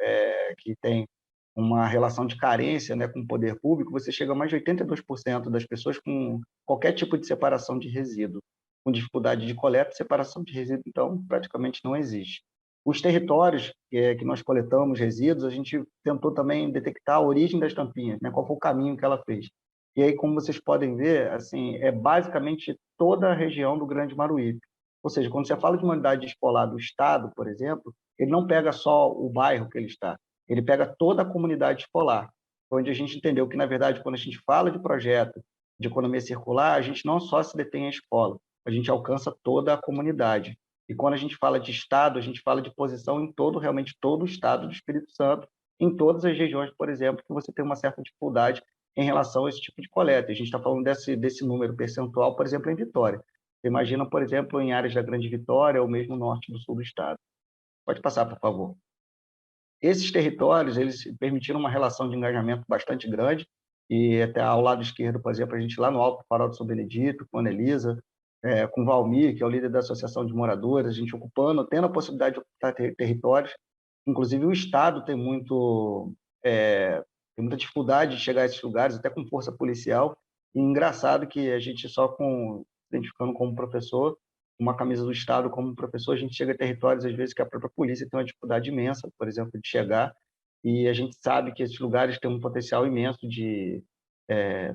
que tem uma relação de carência, né, com o poder público, você chega a mais de 82% das pessoas com qualquer tipo de separação de resíduo, com dificuldade de coleta e separação de resíduo, então, praticamente não existe. Os territórios que nós coletamos resíduos, a gente tentou também detectar a origem das tampinhas, né, qual foi o caminho que ela fez. E aí, como vocês podem ver, assim, é basicamente toda a região do Grande Maruípe. Ou seja, quando você fala de uma unidade escolar do Estado, por exemplo, ele não pega só o bairro que ele está, ele pega toda a comunidade escolar, onde a gente entendeu que, na verdade, quando a gente fala de projeto de economia circular, a gente não só se detém à escola, a gente alcança toda a comunidade. E quando a gente fala de Estado, a gente fala de posição em realmente todo o Estado do Espírito Santo, em todas as regiões, por exemplo, que você tem uma certa dificuldade em relação a esse tipo de coleta. A gente está falando desse número percentual, por exemplo, em Vitória. Você imagina, por exemplo, em áreas da Grande Vitória ou mesmo norte do sul do estado. Pode passar, por favor. Esses territórios, eles permitiram uma relação de engajamento bastante grande, e até ao lado esquerdo, por exemplo, a gente lá no Alto Farol de São Benedito, com a Ana Elisa, com o Valmir, que é o líder da Associação de Moradores, a gente tendo a possibilidade de ocupar territórios. Inclusive, o Estado tem muita dificuldade de chegar a esses lugares, até com força policial. E engraçado que a gente identificando como professor, uma camisa do Estado como professor, a gente chega a territórios, às vezes, que a própria polícia tem uma dificuldade imensa, por exemplo, de chegar, e a gente sabe que esses lugares têm um potencial imenso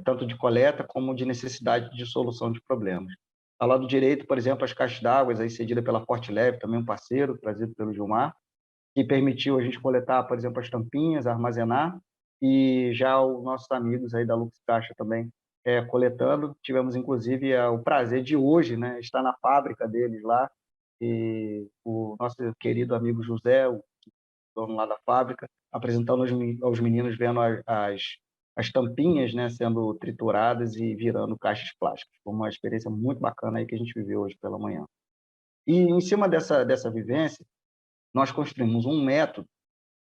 tanto de coleta como de necessidade de solução de problemas. Ao lado direito, por exemplo, as caixas d'água, aí cedida pela Forte Leve, também um parceiro, trazido pelo Gilmar, que permitiu a gente coletar, por exemplo, as tampinhas, armazenar, e já os nossos amigos aí da Lux Caixa também coletando. Tivemos, inclusive, o prazer de hoje, né, estar na fábrica deles lá, e o nosso querido amigo José, o dono lá da fábrica, apresentando aos meninos, vendo as tampinhas, né, sendo trituradas e virando caixas plásticas. Foi uma experiência muito bacana aí que a gente viveu hoje pela manhã. E, em cima dessa vivência, nós construímos um método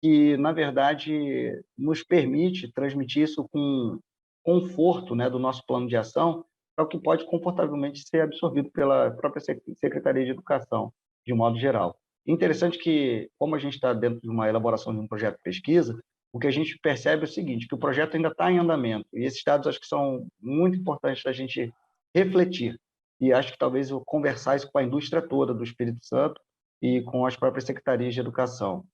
que, na verdade, nos permite transmitir isso com conforto, né, do nosso plano de ação, para o que pode confortavelmente ser absorvido pela própria Secretaria de Educação, de modo geral. Interessante que, como a gente está dentro de uma elaboração de um projeto de pesquisa, o que a gente percebe é o seguinte, que o projeto ainda está em andamento, e esses dados acho que são muito importantes da gente refletir, e acho que talvez eu conversar isso com a indústria toda do Espírito Santo e com as próprias secretarias de educação.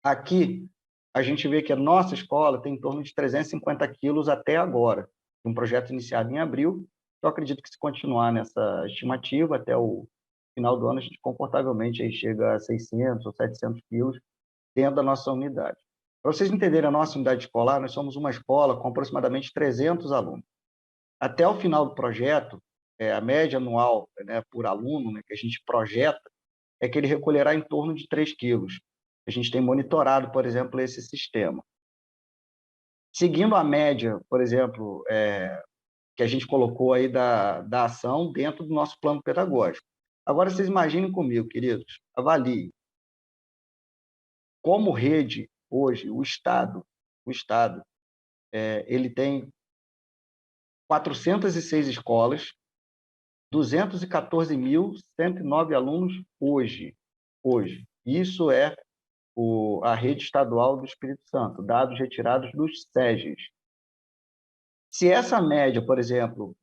Aqui, a gente vê que a nossa escola tem em torno de 350 quilos até agora, um projeto iniciado em abril. Eu acredito que, se continuar nessa estimativa, até o final do ano, a gente confortavelmente aí chega a 600 ou 700 quilos dentro da nossa unidade. Para vocês entenderem a nossa unidade escolar, nós somos uma escola com aproximadamente 300 alunos. Até o final do projeto, a média anual, né, por aluno, né, que a gente projeta, é que ele recolherá em torno de 3 quilos. A gente tem monitorado, por exemplo, esse sistema. Seguindo a média, por exemplo, que a gente colocou aí da ação dentro do nosso plano pedagógico. Agora, vocês imaginem comigo, queridos, avaliem. Como rede, hoje, o Estado, ele tem 406 escolas, 214.109 alunos hoje. Isso é a rede estadual do Espírito Santo, dados retirados dos SEGES. Se essa média, por exemplo,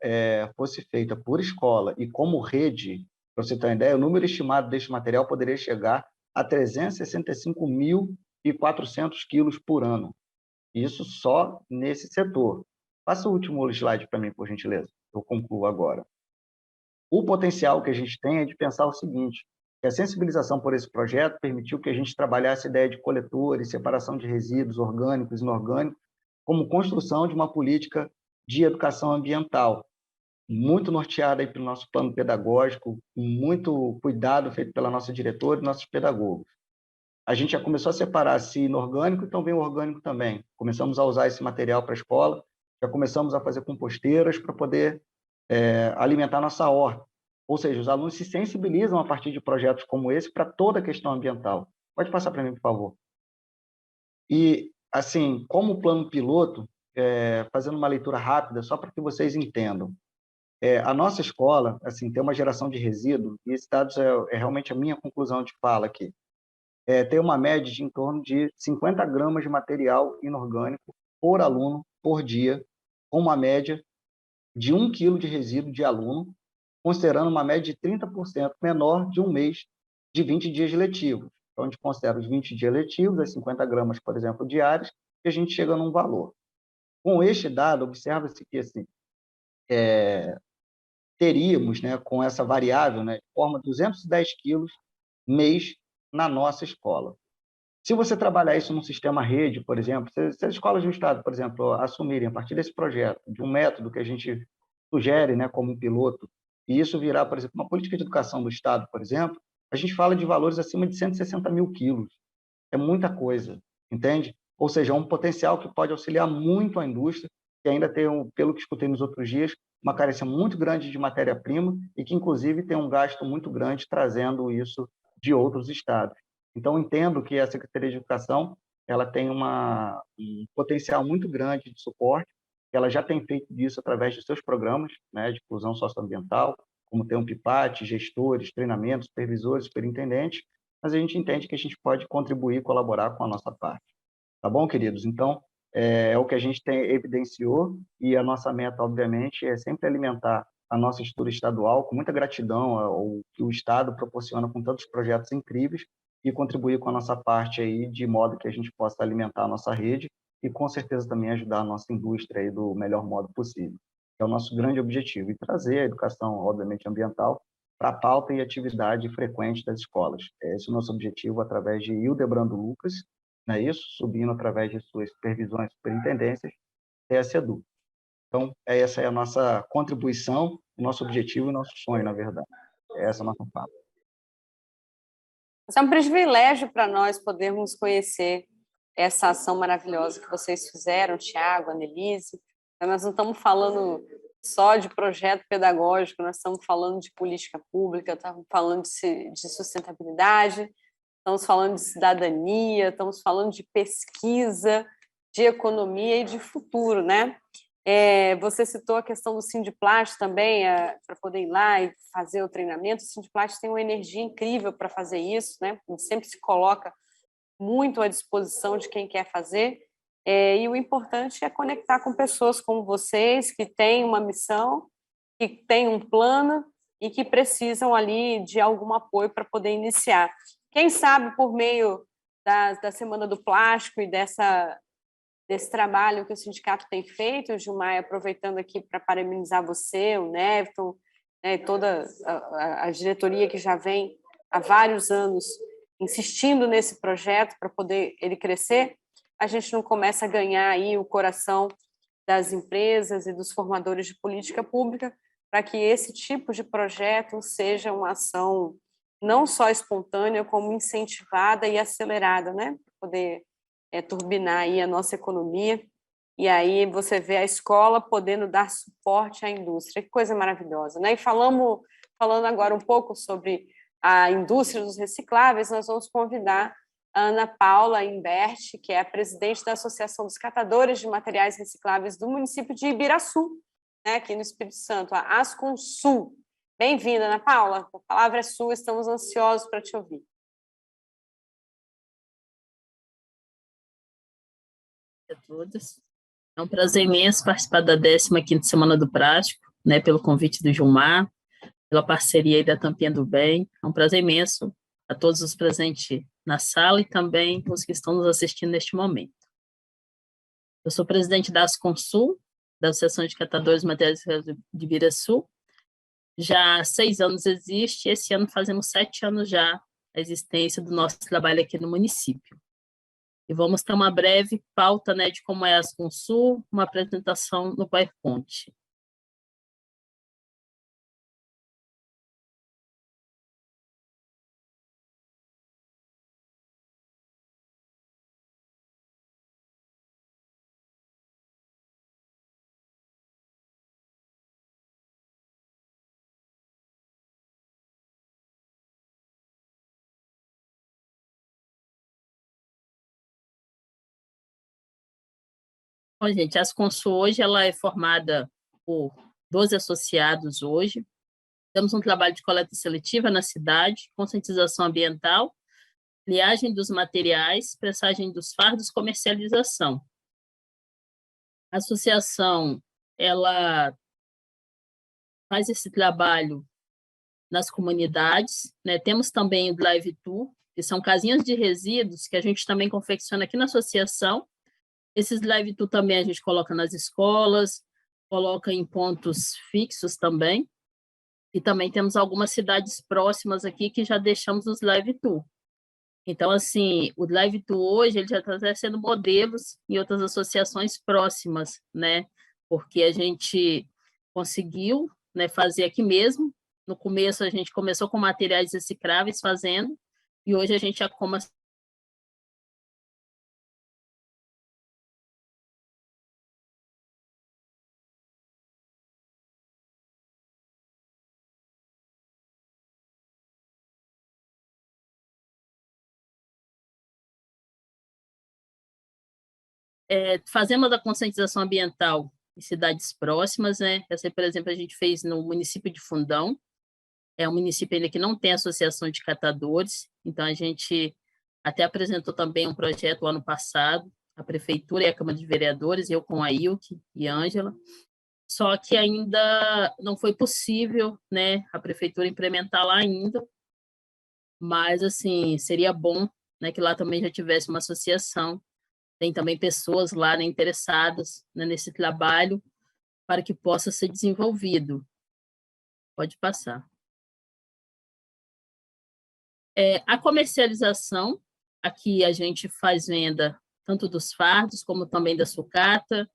fosse feita por escola e como rede, para você ter uma ideia, o número estimado deste material poderia chegar a 365.400 quilos por ano. Isso só nesse setor. Passa o último slide para mim, por gentileza. Eu concluo agora. O potencial que a gente tem é de pensar o seguinte, que a sensibilização por esse projeto permitiu que a gente trabalhasse a ideia de coletores, separação de resíduos orgânicos e inorgânicos, como construção de uma política de educação ambiental, muito norteada aí pelo nosso plano pedagógico, com muito cuidado feito pela nossa diretora e nossos pedagogos. A gente já começou a separar se inorgânico, então vem o orgânico também. Começamos a usar esse material para a escola, já começamos a fazer composteiras para poder alimentar nossa horta. Ou seja, os alunos se sensibilizam a partir de projetos como esse para toda a questão ambiental. Pode passar para mim, por favor. E, assim, como plano piloto, fazendo uma leitura rápida, só para que vocês entendam, a nossa escola, assim, tem uma geração de resíduo, e esses dados é realmente a minha conclusão de fala aqui, tem uma média de em torno de 50 gramas de material inorgânico por aluno por dia, com uma média de 1 quilo de resíduo de aluno, considerando uma média de 30% menor de um mês de 20 dias letivos. Então, a gente considera os 20 dias letivos, as 50 gramas, por exemplo, diários, e a gente chega num valor. Com este dado, observa-se que assim, teríamos, né, com essa variável, né, de forma 210 quilos mês na nossa escola. Se você trabalhar isso num sistema rede, por exemplo, se as escolas do Estado, por exemplo, assumirem a partir desse projeto, de um método que a gente sugere, né, como um piloto, e isso virar, por exemplo, uma política de educação do Estado, por exemplo, a gente fala de valores acima de 160 mil quilos. É muita coisa, entende? Ou seja, é um potencial que pode auxiliar muito a indústria, que ainda tem, pelo que escutei nos outros dias, uma carência muito grande de matéria-prima e que, inclusive, tem um gasto muito grande trazendo isso de outros estados. Então, entendo que a Secretaria de Educação ela tem um potencial muito grande de suporte, ela já tem feito isso através dos seus programas, né, de inclusão socioambiental, como tem um PIPAT, gestores, treinamentos, supervisores, superintendentes, mas a gente entende que a gente pode contribuir, colaborar com a nossa parte. Tá bom, queridos? Então, é o que a gente evidenciou e a nossa meta, obviamente, é sempre alimentar a nossa estrutura estadual com muita gratidão ao que o Estado proporciona com tantos projetos incríveis e contribuir com a nossa parte aí de modo que a gente possa alimentar a nossa rede e, com certeza, também ajudar a nossa indústria aí do melhor modo possível. É o nosso grande objetivo, e trazer a educação, obviamente, ambiental para a pauta e atividade frequente das escolas. Esse é o nosso objetivo através de Hildebrando Lucas, não é isso? Subindo através de suas supervisões e superintendências, é a SEDU. Então, essa é a nossa contribuição, o nosso objetivo e o nosso sonho, na verdade. Essa é a nossa fala. É um privilégio para nós podermos conhecer essa ação maravilhosa que vocês fizeram, Tiago, Annelise. Nós não estamos falando só de projeto pedagógico, nós estamos falando de política pública, estamos falando de sustentabilidade, estamos falando de cidadania, estamos falando de pesquisa, de economia e de futuro, né? Você citou a questão do Sindiplas também, para poder ir lá e fazer o treinamento. O Sindiplas tem uma energia incrível para fazer isso, né? Ele sempre se coloca muito à disposição de quem quer fazer. E o importante é conectar com pessoas como vocês, que têm uma missão, que têm um plano e que precisam ali de algum apoio para poder iniciar. Quem sabe, por meio da Semana do Plástico e desse trabalho que o sindicato tem feito, Gilmar, aproveitando aqui para parabenizar você, o Neverton, né, toda a diretoria que já vem há vários anos insistindo nesse projeto para poder ele crescer, a gente não começa a ganhar aí o coração das empresas e dos formadores de política pública para que esse tipo de projeto seja uma ação não só espontânea, como incentivada e acelerada, né? Para poder turbinar aí a nossa economia. E aí você vê a escola podendo dar suporte à indústria. Que coisa maravilhosa, né? E falando agora um pouco sobre a indústria dos recicláveis, nós vamos convidar a Ana Paula Imbert, que é a presidente da Associação dos Catadores de Materiais Recicláveis do município de Ibiraçu, né, aqui no Espírito Santo, a Asconsul. Bem-vinda, Ana Paula. A palavra é sua, estamos ansiosos para te ouvir. A todos. É um prazer imenso participar da 15ª Semana do Plástico, né, pelo convite do Gilmar, pela parceria aí da Tampinha do Bem. É um prazer imenso a todos os presentes na sala e também os que estão nos assistindo neste momento. Eu sou presidente da Asconsul, da Associação de Catadores de Materiais de Ibiraçu. Já há 6 anos existe, esse ano fazemos 7 anos já a existência do nosso trabalho aqui no município. E vamos ter uma breve pauta, né, de como é a Asconsul, uma apresentação no PowerPoint. Bom, gente, a Asconsul hoje ela é formada por 12 associados hoje. Temos um trabalho de coleta seletiva na cidade, conscientização ambiental, liagem dos materiais, pressagem dos fardos, comercialização. A associação ela faz esse trabalho nas comunidades, né? Temos também o Drive Tour, que são casinhas de resíduos que a gente também confecciona aqui na associação. Esses Drive Tour também a gente coloca nas escolas, coloca em pontos fixos também. E também temos algumas cidades próximas aqui que já deixamos os Drive Tour. Então, assim, o Drive Tour hoje ele já está sendo modelos em outras associações próximas, né? Porque a gente conseguiu, né, fazer aqui mesmo. No começo, a gente começou com materiais recicláveis fazendo, e hoje a gente já começa fazemos a conscientização ambiental em cidades próximas, né? Essa, por exemplo, a gente fez no município de Fundão, é um município ainda que não tem associação de catadores, então a gente até apresentou também um projeto ano passado, a Prefeitura e a Câmara de Vereadores, eu com a Ilke e Ângela, só que ainda não foi possível, né, a Prefeitura implementar lá ainda, mas, assim, seria bom, né, que lá também já tivesse uma associação. Tem também pessoas lá, né, interessadas, né, nesse trabalho para que possa ser desenvolvido. Pode passar. A comercialização, aqui a gente faz venda tanto dos fardos como também da sucata,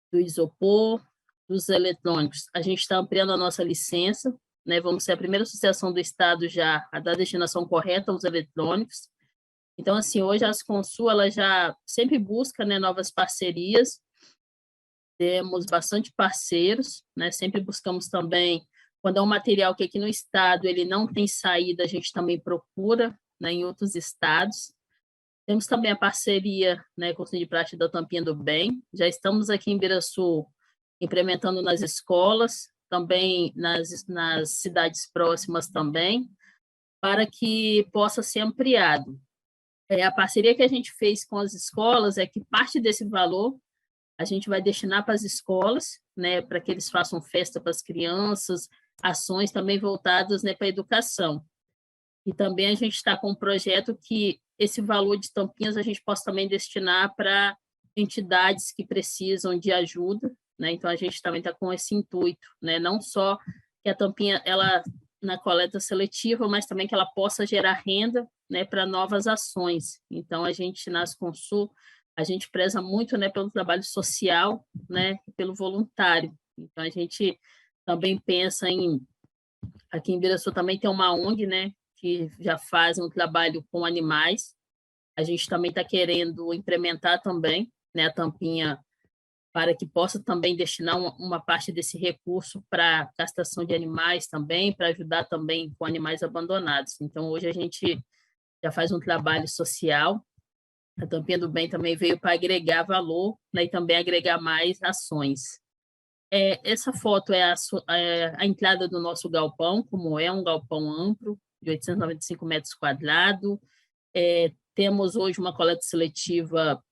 do isopor, dos eletrônicos, a gente está ampliando a nossa licença, né? Vamos ser a primeira associação do Estado já a dar destinação correta aos eletrônicos. Então, assim, hoje a Asconsul, ela já sempre busca, né, novas parcerias, temos bastante parceiros, né? Sempre buscamos também, quando é um material que aqui no Estado ele não tem saída, a gente também procura, né, em outros estados. Temos também a parceria, né, com o Sindiplast da Tampinha do Bem. Já estamos aqui em Biraçu implementando nas escolas, também nas cidades próximas também, para que possa ser ampliado. A parceria que a gente fez com as escolas é que parte desse valor a gente vai destinar para as escolas, né, para que eles façam festa para as crianças, ações também voltadas, né, para a educação. E também a gente está com um projeto que esse valor de tampinhas a gente possa também destinar para entidades que precisam de ajuda, né? Então a gente também está com esse intuito, né? Não só que a tampinha ela na coleta seletiva, mas também que ela possa gerar renda, né, para novas ações. Então a gente na Asconsul, a gente preza muito, né, pelo trabalho social, né, pelo voluntário. Então a gente também pensa em aqui em Biraçu também tem uma ONG, né, que já faz um trabalho com animais. A gente também está querendo implementar também, né, a tampinha para que possa também destinar uma parte desse recurso para castração de animais também, para ajudar também com animais abandonados. Então, hoje a gente já faz um trabalho social. A Tampinha do Bem também veio para agregar valor, né, e também agregar mais ações. Essa foto é a entrada do nosso galpão, como é um galpão amplo, de 895 metros quadrados. Temos hoje uma coleta seletiva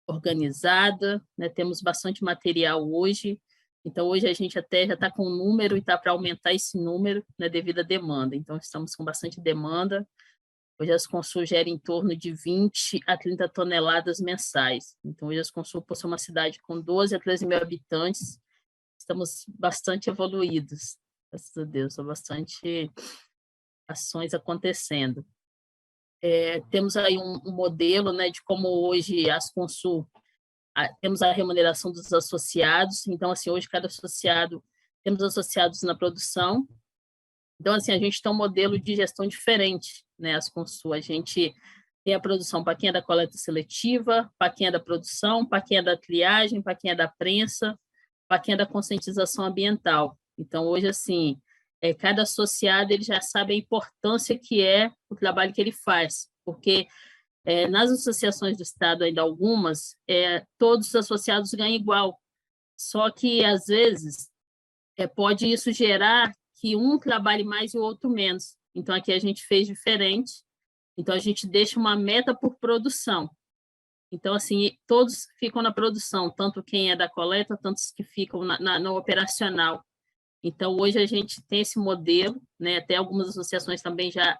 organizada, né? Temos bastante material hoje, então hoje a gente até já está com um número e está para aumentar esse número, né, devido à demanda, então estamos com bastante demanda. Hoje a Asconsul gera em torno de 20 a 30 toneladas mensais, então hoje a Asconsul, por ser uma cidade com 12 a 13 mil habitantes, estamos bastante evoluídos, graças a Deus, são bastante ações acontecendo. Temos aí um modelo, né, de como hoje a Asconsul temos a remuneração dos associados. Então, assim, hoje cada associado, temos associados na produção. Então, assim, a gente tem um modelo de gestão diferente, né, a Asconsul. A gente tem a produção para quem é da coleta seletiva, para quem é da produção, para quem é da triagem, para quem é da prensa, para quem é da conscientização ambiental. Então, hoje, assim, cada associado ele já sabe a importância que é o trabalho que ele faz, porque nas associações do Estado, ainda algumas, todos os associados ganham igual, só que, às vezes, pode isso gerar que um trabalhe mais e o outro menos. Então, aqui a gente fez diferente, então a gente deixa uma meta por produção. Então, assim, todos ficam na produção, tanto quem é da coleta, tanto os que ficam no operacional. Então, hoje a gente tem esse modelo, né? Até algumas associações também já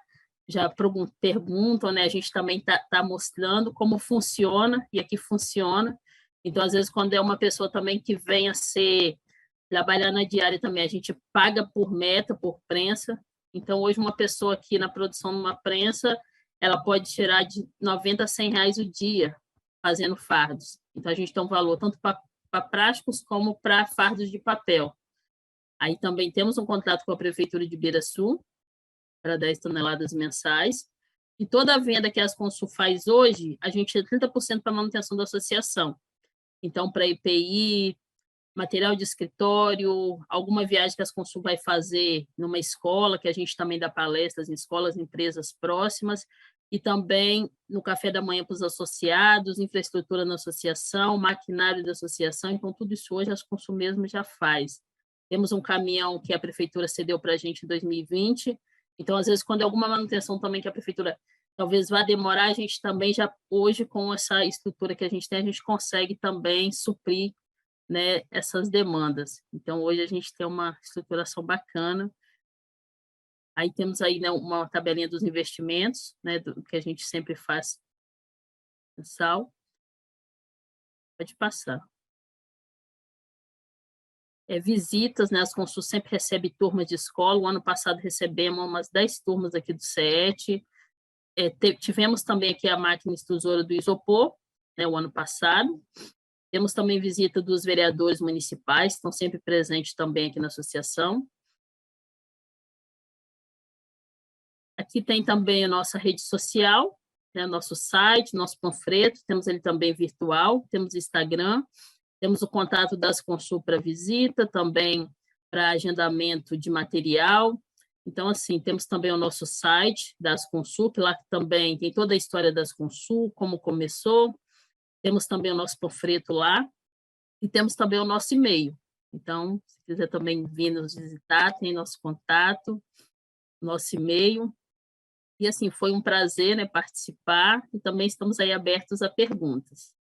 perguntam, né? A gente também tá mostrando como funciona, e aqui funciona. Então, às vezes, quando é uma pessoa também que vem a trabalhar na diária também, a gente paga por meta, por prensa. Então, hoje, uma pessoa aqui na produção de uma prensa, ela pode tirar de 90 a 100 reais o dia fazendo fardos. Então, a gente tem um valor tanto para plásticos como para fardos de papel. Aí também temos um contrato com a Prefeitura de Biraçu para 10 toneladas mensais. E toda a venda que a Asconsul faz hoje, a gente tira 30% para manutenção da associação. Então, para IPI, material de escritório, alguma viagem que a Asconsul vai fazer numa escola, que a gente também dá palestras em escolas, empresas próximas, e também no café da manhã para os associados, infraestrutura na associação, maquinário da associação. Então, tudo isso hoje a Asconsul mesmo já faz. Temos um caminhão que a prefeitura cedeu para a gente em 2020. Então, às vezes, quando é alguma manutenção também que a prefeitura talvez vá demorar, a gente também já, hoje, com essa estrutura que a gente tem, a gente consegue também suprir, né, essas demandas. Então, hoje a gente tem uma estruturação bacana. Aí temos aí, né, uma tabelinha dos investimentos, né, do que a gente sempre faz mensal. Pode passar. Visitas, né? A Asconsul sempre recebe turmas de escola. O ano passado recebemos umas 10 turmas aqui do CET. Tivemos também aqui a máquina extrusora do isopor, né, o ano passado. Temos também visita dos vereadores municipais, que estão sempre presentes também aqui na associação. Aqui tem também a nossa rede social, né, nosso site, nosso panfleto, temos ele também virtual, temos Instagram, temos o contato das Consul para visita, também para agendamento de material. Então, assim, temos também o nosso site das Consul, que lá também tem toda a história das Consul, como começou. Temos também o nosso panfleto lá e temos também o nosso e-mail. Então, se quiser também vir nos visitar, tem nosso contato, nosso e-mail. E, assim, foi um prazer, né, participar e também estamos aí abertos a perguntas.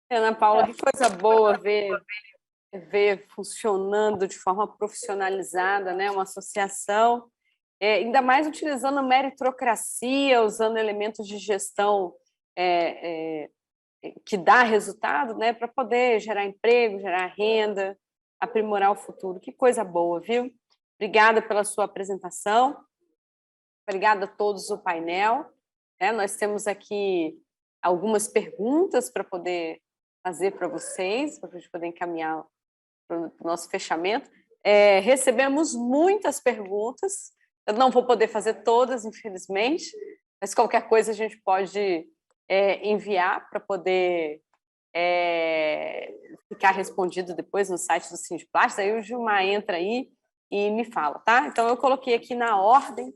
Ana Paula, que coisa boa ver funcionando de forma profissionalizada, né, uma associação, ainda mais utilizando meritocracia, usando elementos de gestão que dá resultado, né, para poder gerar emprego, gerar renda, aprimorar o futuro. Que coisa boa, viu? Obrigada pela sua apresentação. Obrigada a todos do painel. Nós temos aqui algumas perguntas para poder fazer para vocês, para a gente poder encaminhar para o nosso fechamento. Recebemos muitas perguntas. Eu não vou poder fazer todas, infelizmente, mas qualquer coisa a gente pode enviar para poder ficar respondido depois no site do Sindiplastic. Aí o Gilmar entra aí e me fala, tá? Então, eu coloquei aqui na ordem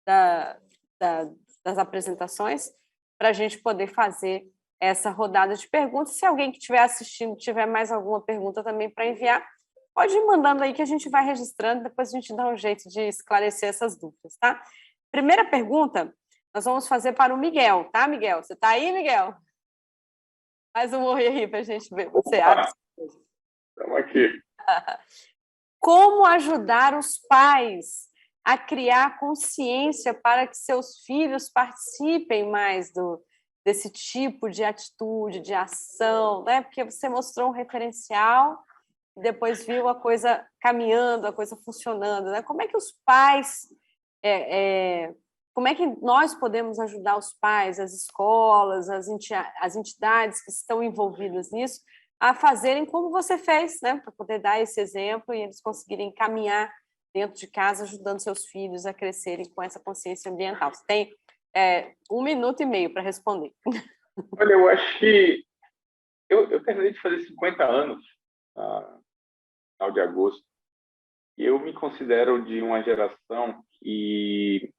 das apresentações para a gente poder fazer essa rodada de perguntas. Se alguém que estiver assistindo tiver mais alguma pergunta também para enviar, pode ir mandando aí que a gente vai registrando, depois a gente dá um jeito de esclarecer essas dúvidas, tá? Primeira pergunta, nós vamos fazer para o Miguel, tá, Miguel? Você está aí, Miguel? Faz um oi aí para a gente ver. Você abre. Estamos aqui. Como ajudar os pais a criar consciência para que seus filhos participem mais desse tipo de atitude, de ação, né? Porque você mostrou um referencial e depois viu a coisa caminhando, a coisa funcionando, né? Como é que os pais, como é que nós podemos ajudar os pais, as escolas, as entidades que estão envolvidas nisso, a fazerem como você fez, né? Para poder dar esse exemplo e eles conseguirem caminhar dentro de casa, ajudando seus filhos a crescerem com essa consciência ambiental. Você tem 1 minuto e meio para responder. Olha, eu acho que eu terminei de fazer 50 anos no final de agosto, e eu me considero de uma geração que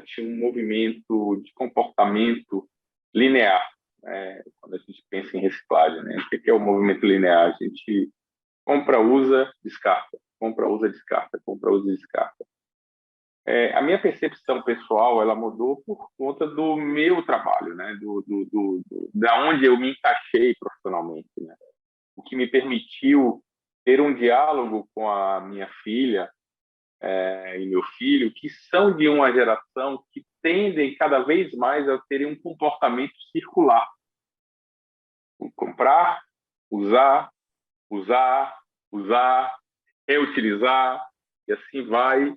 tinha um movimento de comportamento linear, né? Quando a gente pensa em reciclagem, né? O que é o movimento linear? A gente compra, usa, descarta, compra, usa, descarta, compra, usa, descarta. A minha percepção pessoal, ela mudou por conta do meu trabalho, né? Da onde eu me encaixei profissionalmente, né? O que me permitiu ter um diálogo com a minha filha e meu filho, que são de uma geração que tendem cada vez mais a terem um comportamento circular. Comprar, usar, reutilizar, e assim vai,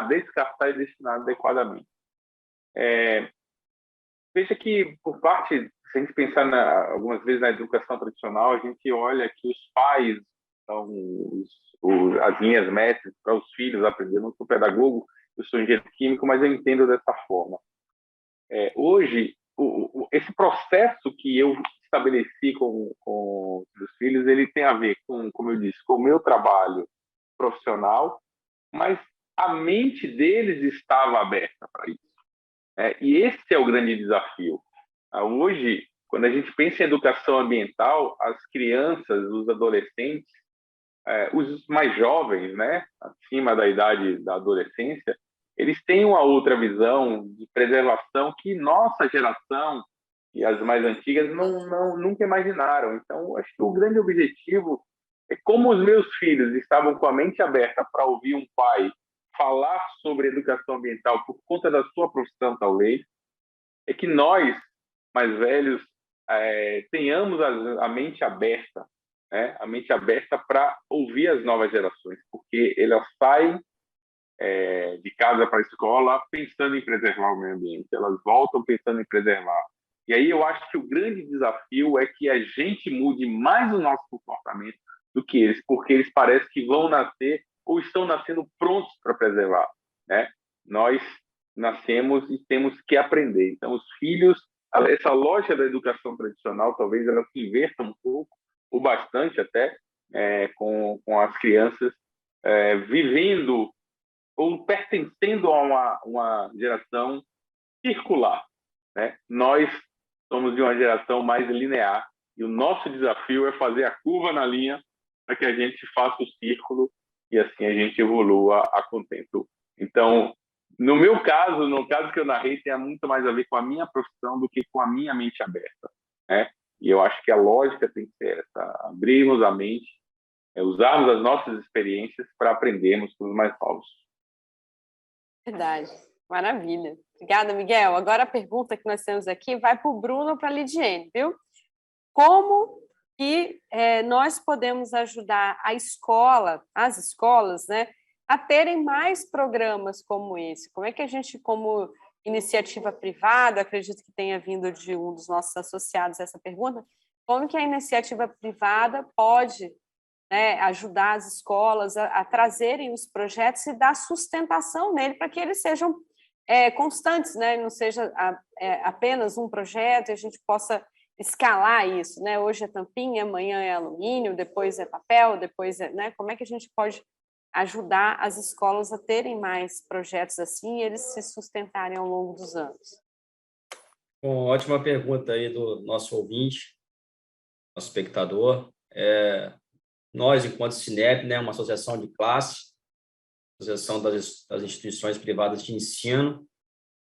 descartar e destinar adequadamente. Veja que, por parte, se a gente pensar algumas vezes na educação tradicional, a gente olha que os pais são as linhas mestres para os filhos aprenderem. Eu não sou pedagogo, eu sou engenheiro químico, mas eu entendo dessa forma. Hoje, esse processo que eu estabeleci com os filhos, ele tem a ver com, como eu disse, com o meu trabalho profissional, mas a mente deles estava aberta para isso. E esse é o grande desafio. Hoje, quando a gente pensa em educação ambiental, as crianças, os adolescentes, os mais jovens, né, acima da idade da adolescência, eles têm uma outra visão de preservação que nossa geração e as mais antigas nunca imaginaram. Então, acho que o grande objetivo é como os meus filhos estavam com a mente aberta para ouvir um pai falar sobre educação ambiental por conta da sua profissão, talvez, é que nós, mais velhos, tenhamos a mente aberta, né? A mente aberta para ouvir as novas gerações, porque elas saem de casa para a escola pensando em preservar o meio ambiente, elas voltam pensando em preservar. E aí eu acho que o grande desafio é que a gente mude mais o nosso comportamento do que eles, porque eles parecem que vão nascer ou estão nascendo prontos para preservar, né? Nós nascemos e temos que aprender. Então, os filhos, essa lógica da educação tradicional, talvez ela se inverta um pouco, ou bastante até, com as crianças vivendo ou pertencendo a uma geração circular, né? Nós somos de uma geração mais linear e o nosso desafio é fazer a curva na linha para que a gente faça o círculo e assim a gente evolua a contento. Então, no caso que eu narrei, tem muito mais a ver com a minha profissão do que com a minha mente aberta, né? E eu acho que a lógica tem que ser essa, abrirmos a mente, usarmos as nossas experiências para aprendermos com os mais novos. Verdade. Maravilha. Obrigada, Miguel. Agora a pergunta que nós temos aqui vai para o Bruno ou para a Lidiene, viu? Como que nós podemos ajudar as escolas, né, a terem mais programas como esse? Como é que a gente, como iniciativa privada, acredito que tenha vindo de um dos nossos associados essa pergunta, como que a iniciativa privada pode, né, ajudar as escolas a trazerem os projetos e dar sustentação nele para que eles sejam constantes, né? Não seja apenas um projeto e a gente possa escalar isso, né? Hoje é tampinha, amanhã é alumínio, depois é papel, depois né? Como é que a gente pode ajudar as escolas a terem mais projetos assim e eles se sustentarem ao longo dos anos? Bom, ótima pergunta aí do nosso ouvinte, nosso espectador. Nós, enquanto Cinep, né, uma associação de classe, associação das instituições privadas de ensino,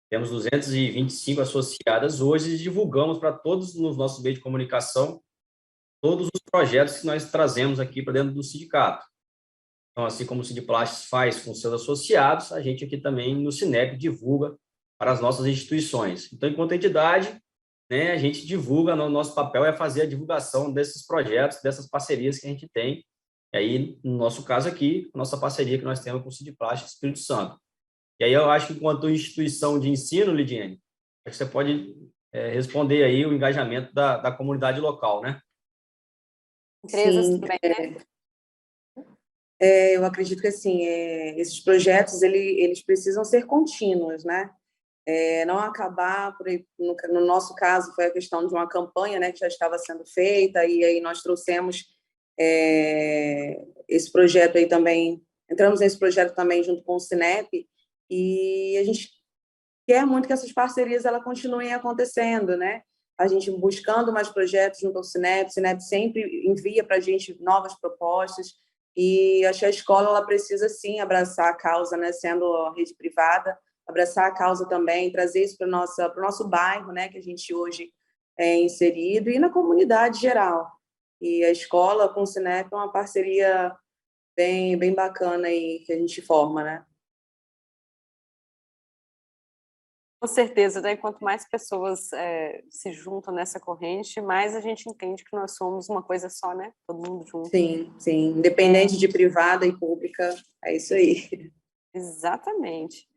temos 225 associadas hoje e divulgamos para todos nos nossos meios de comunicação todos os projetos que nós trazemos aqui para dentro do sindicato. Então, assim como o Sindiplastes faz com seus associados, a gente aqui também no Cinep divulga para as nossas instituições. Então, enquanto entidade, né, a gente divulga, nosso papel é fazer a divulgação desses projetos, dessas parcerias que a gente tem. E aí, no nosso caso aqui, a nossa parceria que nós temos com o Sindiplastes Espírito Santo. E aí eu acho que, enquanto instituição de ensino, Lidiene, acho que você pode responder aí o engajamento da comunidade local, né? Empresas Sim, também, né? Eu acredito que assim, esses projetos eles precisam ser contínuos, né? Não acabar por aí, no nosso caso foi a questão de uma campanha, né, que já estava sendo feita e aí nós trouxemos esse projeto aí também, entramos nesse projeto também junto com o Cinep e a gente quer muito que essas parcerias elas continuem acontecendo, né? A gente buscando mais projetos junto ao Cinep, o Cinep sempre envia para a gente novas propostas e acho que a escola ela precisa sim abraçar a causa, né, sendo a rede privada, abraçar a causa também, trazer isso para o nosso bairro, né, que a gente hoje é inserido, e na comunidade geral. E a escola com o Cinep é uma parceria bem bacana aí que a gente forma, né? Com certeza, né? Quanto mais pessoas se juntam nessa corrente, mais a gente entende que nós somos uma coisa só, né? Todo mundo junto. Sim, independente de privada e pública, é isso aí. Exatamente.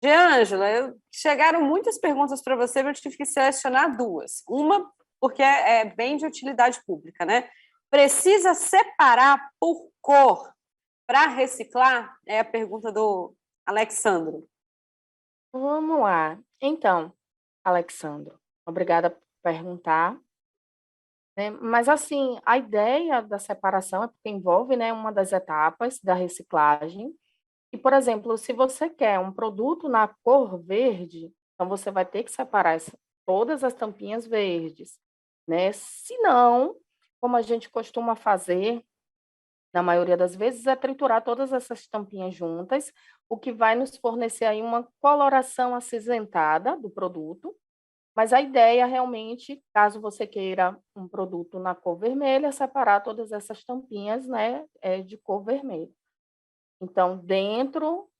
Ângela, chegaram muitas perguntas para você, mas eu tive que selecionar duas. Uma, porque é bem de utilidade pública, né? Precisa separar por cor para reciclar? É a pergunta do Alexandro. Vamos lá. Então, Alexandro, obrigada por perguntar. Mas, assim, a ideia da separação é porque envolve, né, uma das etapas da reciclagem. E, por exemplo, se você quer um produto na cor verde, então você vai ter que separar todas as tampinhas verdes, né? Se não, como a gente costuma fazer, na maioria das vezes, é triturar todas essas tampinhas juntas, o que vai nos fornecer aí uma coloração acinzentada do produto. Mas a ideia realmente, caso você queira um produto na cor vermelha, é separar todas essas tampinhas, né, de cor vermelha. Então, dentro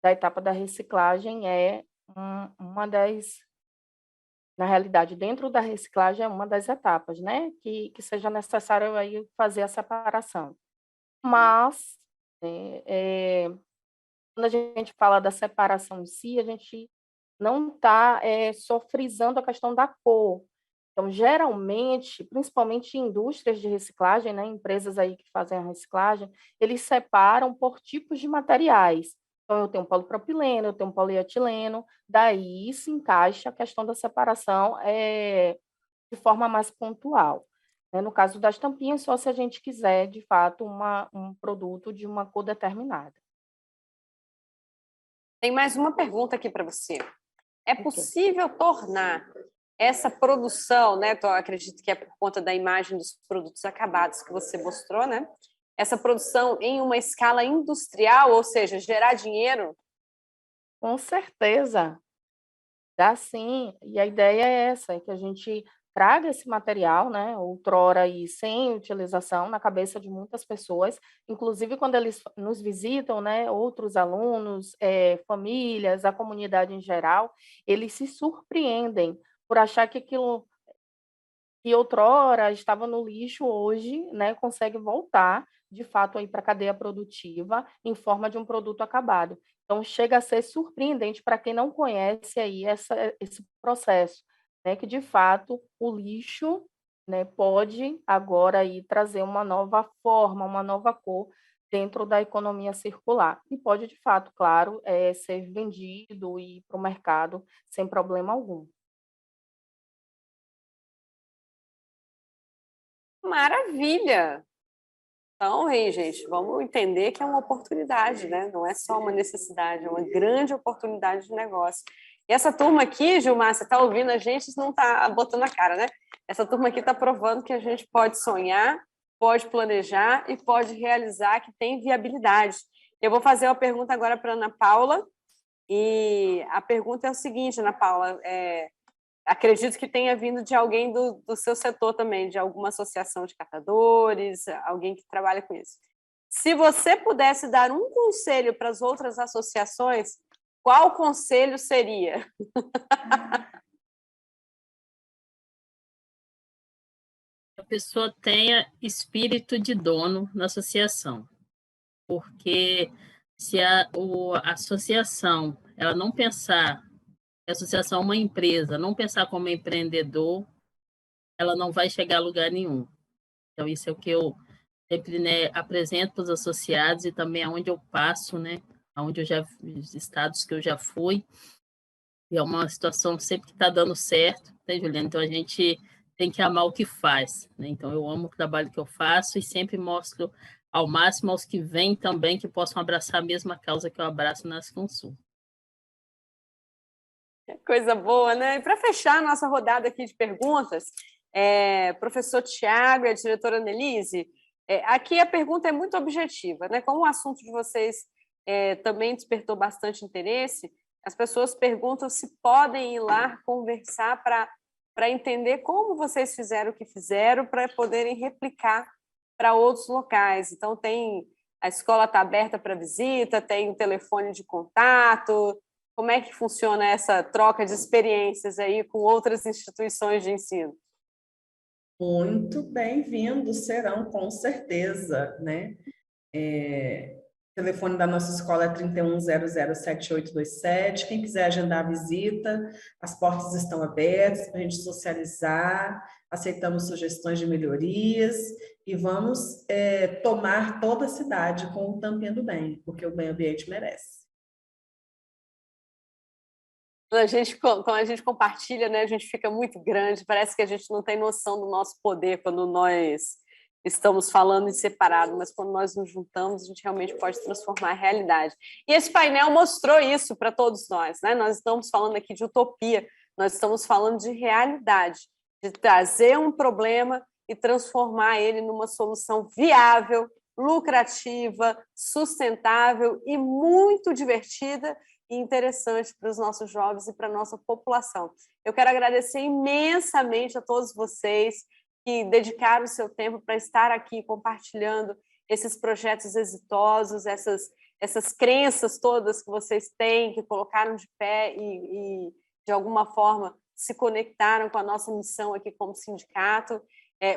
da etapa da reciclagem uma das... Na realidade, dentro da reciclagem é uma das etapas, né? Que seja necessário aí fazer a separação. Mas, quando a gente fala da separação em si, a gente não está só frisando a questão da cor. Então, geralmente, principalmente em indústrias de reciclagem, né, empresas aí que fazem a reciclagem, eles separam por tipos de materiais. Então, eu tenho polipropileno, eu tenho polietileno, daí se encaixa a questão da separação de forma mais pontual. Né? No caso das tampinhas, só se a gente quiser, de fato, um produto de uma cor determinada. Tem mais uma pergunta aqui para você. É Ok. possível tornar essa produção, né? Eu acredito que é por conta da imagem dos produtos acabados que você mostrou, né? Essa produção em uma escala industrial, ou seja, gerar dinheiro? Com certeza, dá sim. E a ideia é essa, é que a gente traga esse material, né, outrora aí sem utilização, na cabeça de muitas pessoas, inclusive quando eles nos visitam, né, outros alunos, famílias, a comunidade em geral, eles se surpreendem por achar que aquilo que outrora estava no lixo, hoje, né, consegue voltar, de fato, aí para a cadeia produtiva em forma de um produto acabado. Então, chega a ser surpreendente para quem não conhece aí esse processo, né, que de fato o lixo, né, pode agora aí trazer uma nova forma, uma nova cor dentro da economia circular. E pode, de fato, claro, ser vendido e ir para o mercado sem problema algum. Maravilha! Então, aí, gente, vamos entender que é uma oportunidade, né? Não é só uma necessidade, é uma grande oportunidade de negócio. E essa turma aqui, Gilmar, você está ouvindo a gente, não está botando a cara, né? Essa turma aqui está provando que a gente pode sonhar, pode planejar e pode realizar, que tem viabilidade. Eu vou fazer uma pergunta agora para a Ana Paula, e a pergunta é o seguinte, Ana Paula, acredito que tenha vindo de alguém do seu setor também, de alguma associação de catadores, alguém que trabalha com isso. Se você pudesse dar um conselho para as outras associações, qual conselho seria? A pessoa tenha espírito de dono na associação, porque se a associação ela não pensar, a associação é uma empresa, não pensar como empreendedor, ela não vai chegar a lugar nenhum. Então, isso é o que eu sempre, né, apresento para os associados e também aonde eu passo, né, aonde eu já, os estados que eu já fui, e é uma situação sempre que está dando certo, né, Juliana? Então, a gente tem que amar o que faz, né? Então, eu amo o trabalho que eu faço e sempre mostro ao máximo aos que vêm também que possam abraçar a mesma causa que eu abraço na Asconsul. Coisa boa, né? E para fechar a nossa rodada aqui de perguntas, professor Tiago e a diretora Annelise, aqui a pergunta é muito objetiva, né? Como o assunto de vocês também despertou bastante interesse, as pessoas perguntam se podem ir lá conversar para entender como vocês fizeram o que fizeram, para poderem replicar para outros locais. Então, a escola está aberta para visita, tem o telefone de contato. Como é que funciona essa troca de experiências aí com outras instituições de ensino? Muito bem-vindos serão, com certeza, né? O telefone da nossa escola é 31007827. Quem quiser agendar a visita, as portas estão abertas para a gente socializar, aceitamos sugestões de melhorias e vamos tomar toda a cidade com o tampinha do bem, porque o meio ambiente merece. Quando a gente compartilha, né, a gente fica muito grande, parece que a gente não tem noção do nosso poder quando nós estamos falando em separado, mas quando nós nos juntamos, a gente realmente pode transformar a realidade. E esse painel mostrou isso para todos nós, né? Nós estamos falando aqui de utopia, nós estamos falando de realidade, de trazer um problema e transformar ele numa solução viável, lucrativa, sustentável e muito divertida e interessante para os nossos jovens e para a nossa população. Eu quero agradecer imensamente a todos vocês que dedicaram o seu tempo para estar aqui compartilhando esses projetos exitosos, essas crenças todas que vocês têm, que colocaram de pé e de alguma forma, se conectaram com a nossa missão aqui como sindicato.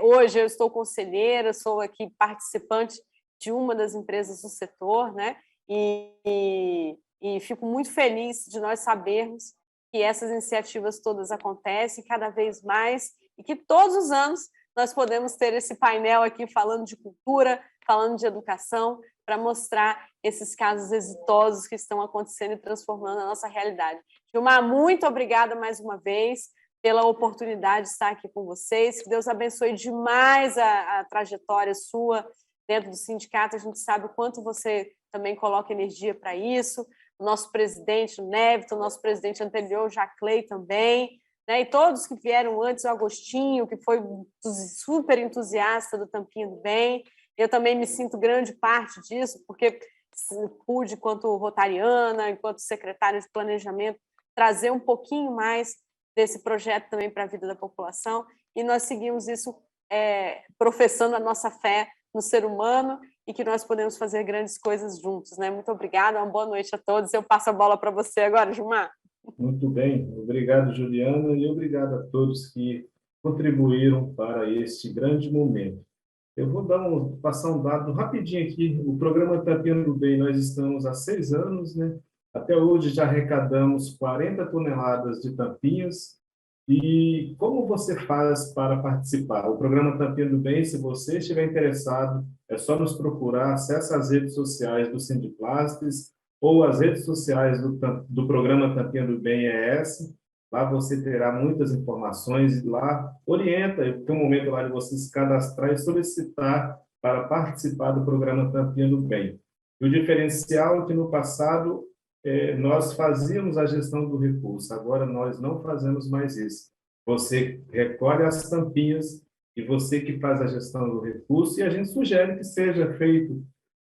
Hoje eu estou conselheira, sou aqui participante de uma das empresas do setor, né? E fico muito feliz de nós sabermos que essas iniciativas todas acontecem cada vez mais e que todos os anos nós podemos ter esse painel aqui falando de cultura, falando de educação, para mostrar esses casos exitosos que estão acontecendo e transformando a nossa realidade. Gilmar, muito obrigada mais uma vez pela oportunidade de estar aqui com vocês. Que Deus abençoe demais a trajetória sua dentro do sindicato. A gente sabe o quanto você também coloca energia para isso. O nosso presidente, o Nevton, o nosso presidente anterior, o Jaclay também, né? E todos que vieram antes, o Agostinho, que foi super entusiasta do Tampinha do Bem. Eu também me sinto grande parte disso, porque pude, enquanto rotariana, enquanto secretária de planejamento, trazer um pouquinho mais desse projeto também para a vida da população, e nós seguimos isso professando a nossa fé no ser humano e que nós podemos fazer grandes coisas juntos, né? Muito obrigada, uma boa noite a todos. Eu passo a bola para você agora, Gilmar. Muito bem, obrigado, Juliana, e obrigado a todos que contribuíram para este grande momento. Eu vou passar um dado rapidinho aqui. O programa Tampinha do Bem, nós estamos há 6 anos, né? Até hoje já arrecadamos 40 toneladas de tampinhas. E como você faz para participar? O programa Tampinha do Bem, se você estiver interessado, é só nos procurar, acesse as redes sociais do Sindiplastes ou as redes sociais do programa Tampinha do Bem ES. Lá você terá muitas informações e lá orienta, tem um momento lá de você se cadastrar e solicitar para participar do programa Tampinha do Bem. E o diferencial é que no passado nós fazíamos a gestão do recurso, agora nós não fazemos mais isso. Você recolhe as tampinhas e você que faz a gestão do recurso, e a gente sugere que seja feito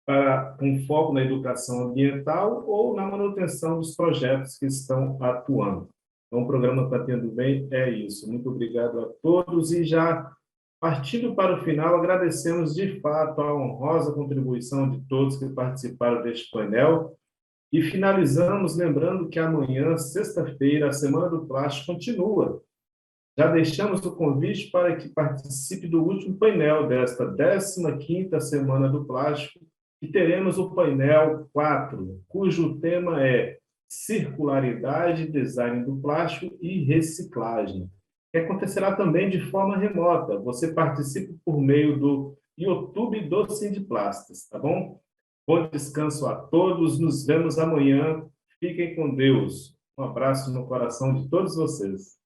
para um foco na educação ambiental ou na manutenção dos projetos que estão atuando. Então, o programa Tampinha do Bem é isso. Muito obrigado a todos e já partindo para o final, agradecemos de fato a honrosa contribuição de todos que participaram deste painel. E finalizamos lembrando que amanhã, sexta-feira, a Semana do Plástico continua. Já deixamos o convite para que participe do último painel desta 15ª Semana do Plástico, e teremos o painel 4, cujo tema é Circularidade, Design do Plástico e Reciclagem, que acontecerá também de forma remota. Você participe por meio do YouTube do Sindiplastes, tá bom? Bom descanso a todos, nos vemos amanhã. Fiquem com Deus. Um abraço no coração de todos vocês.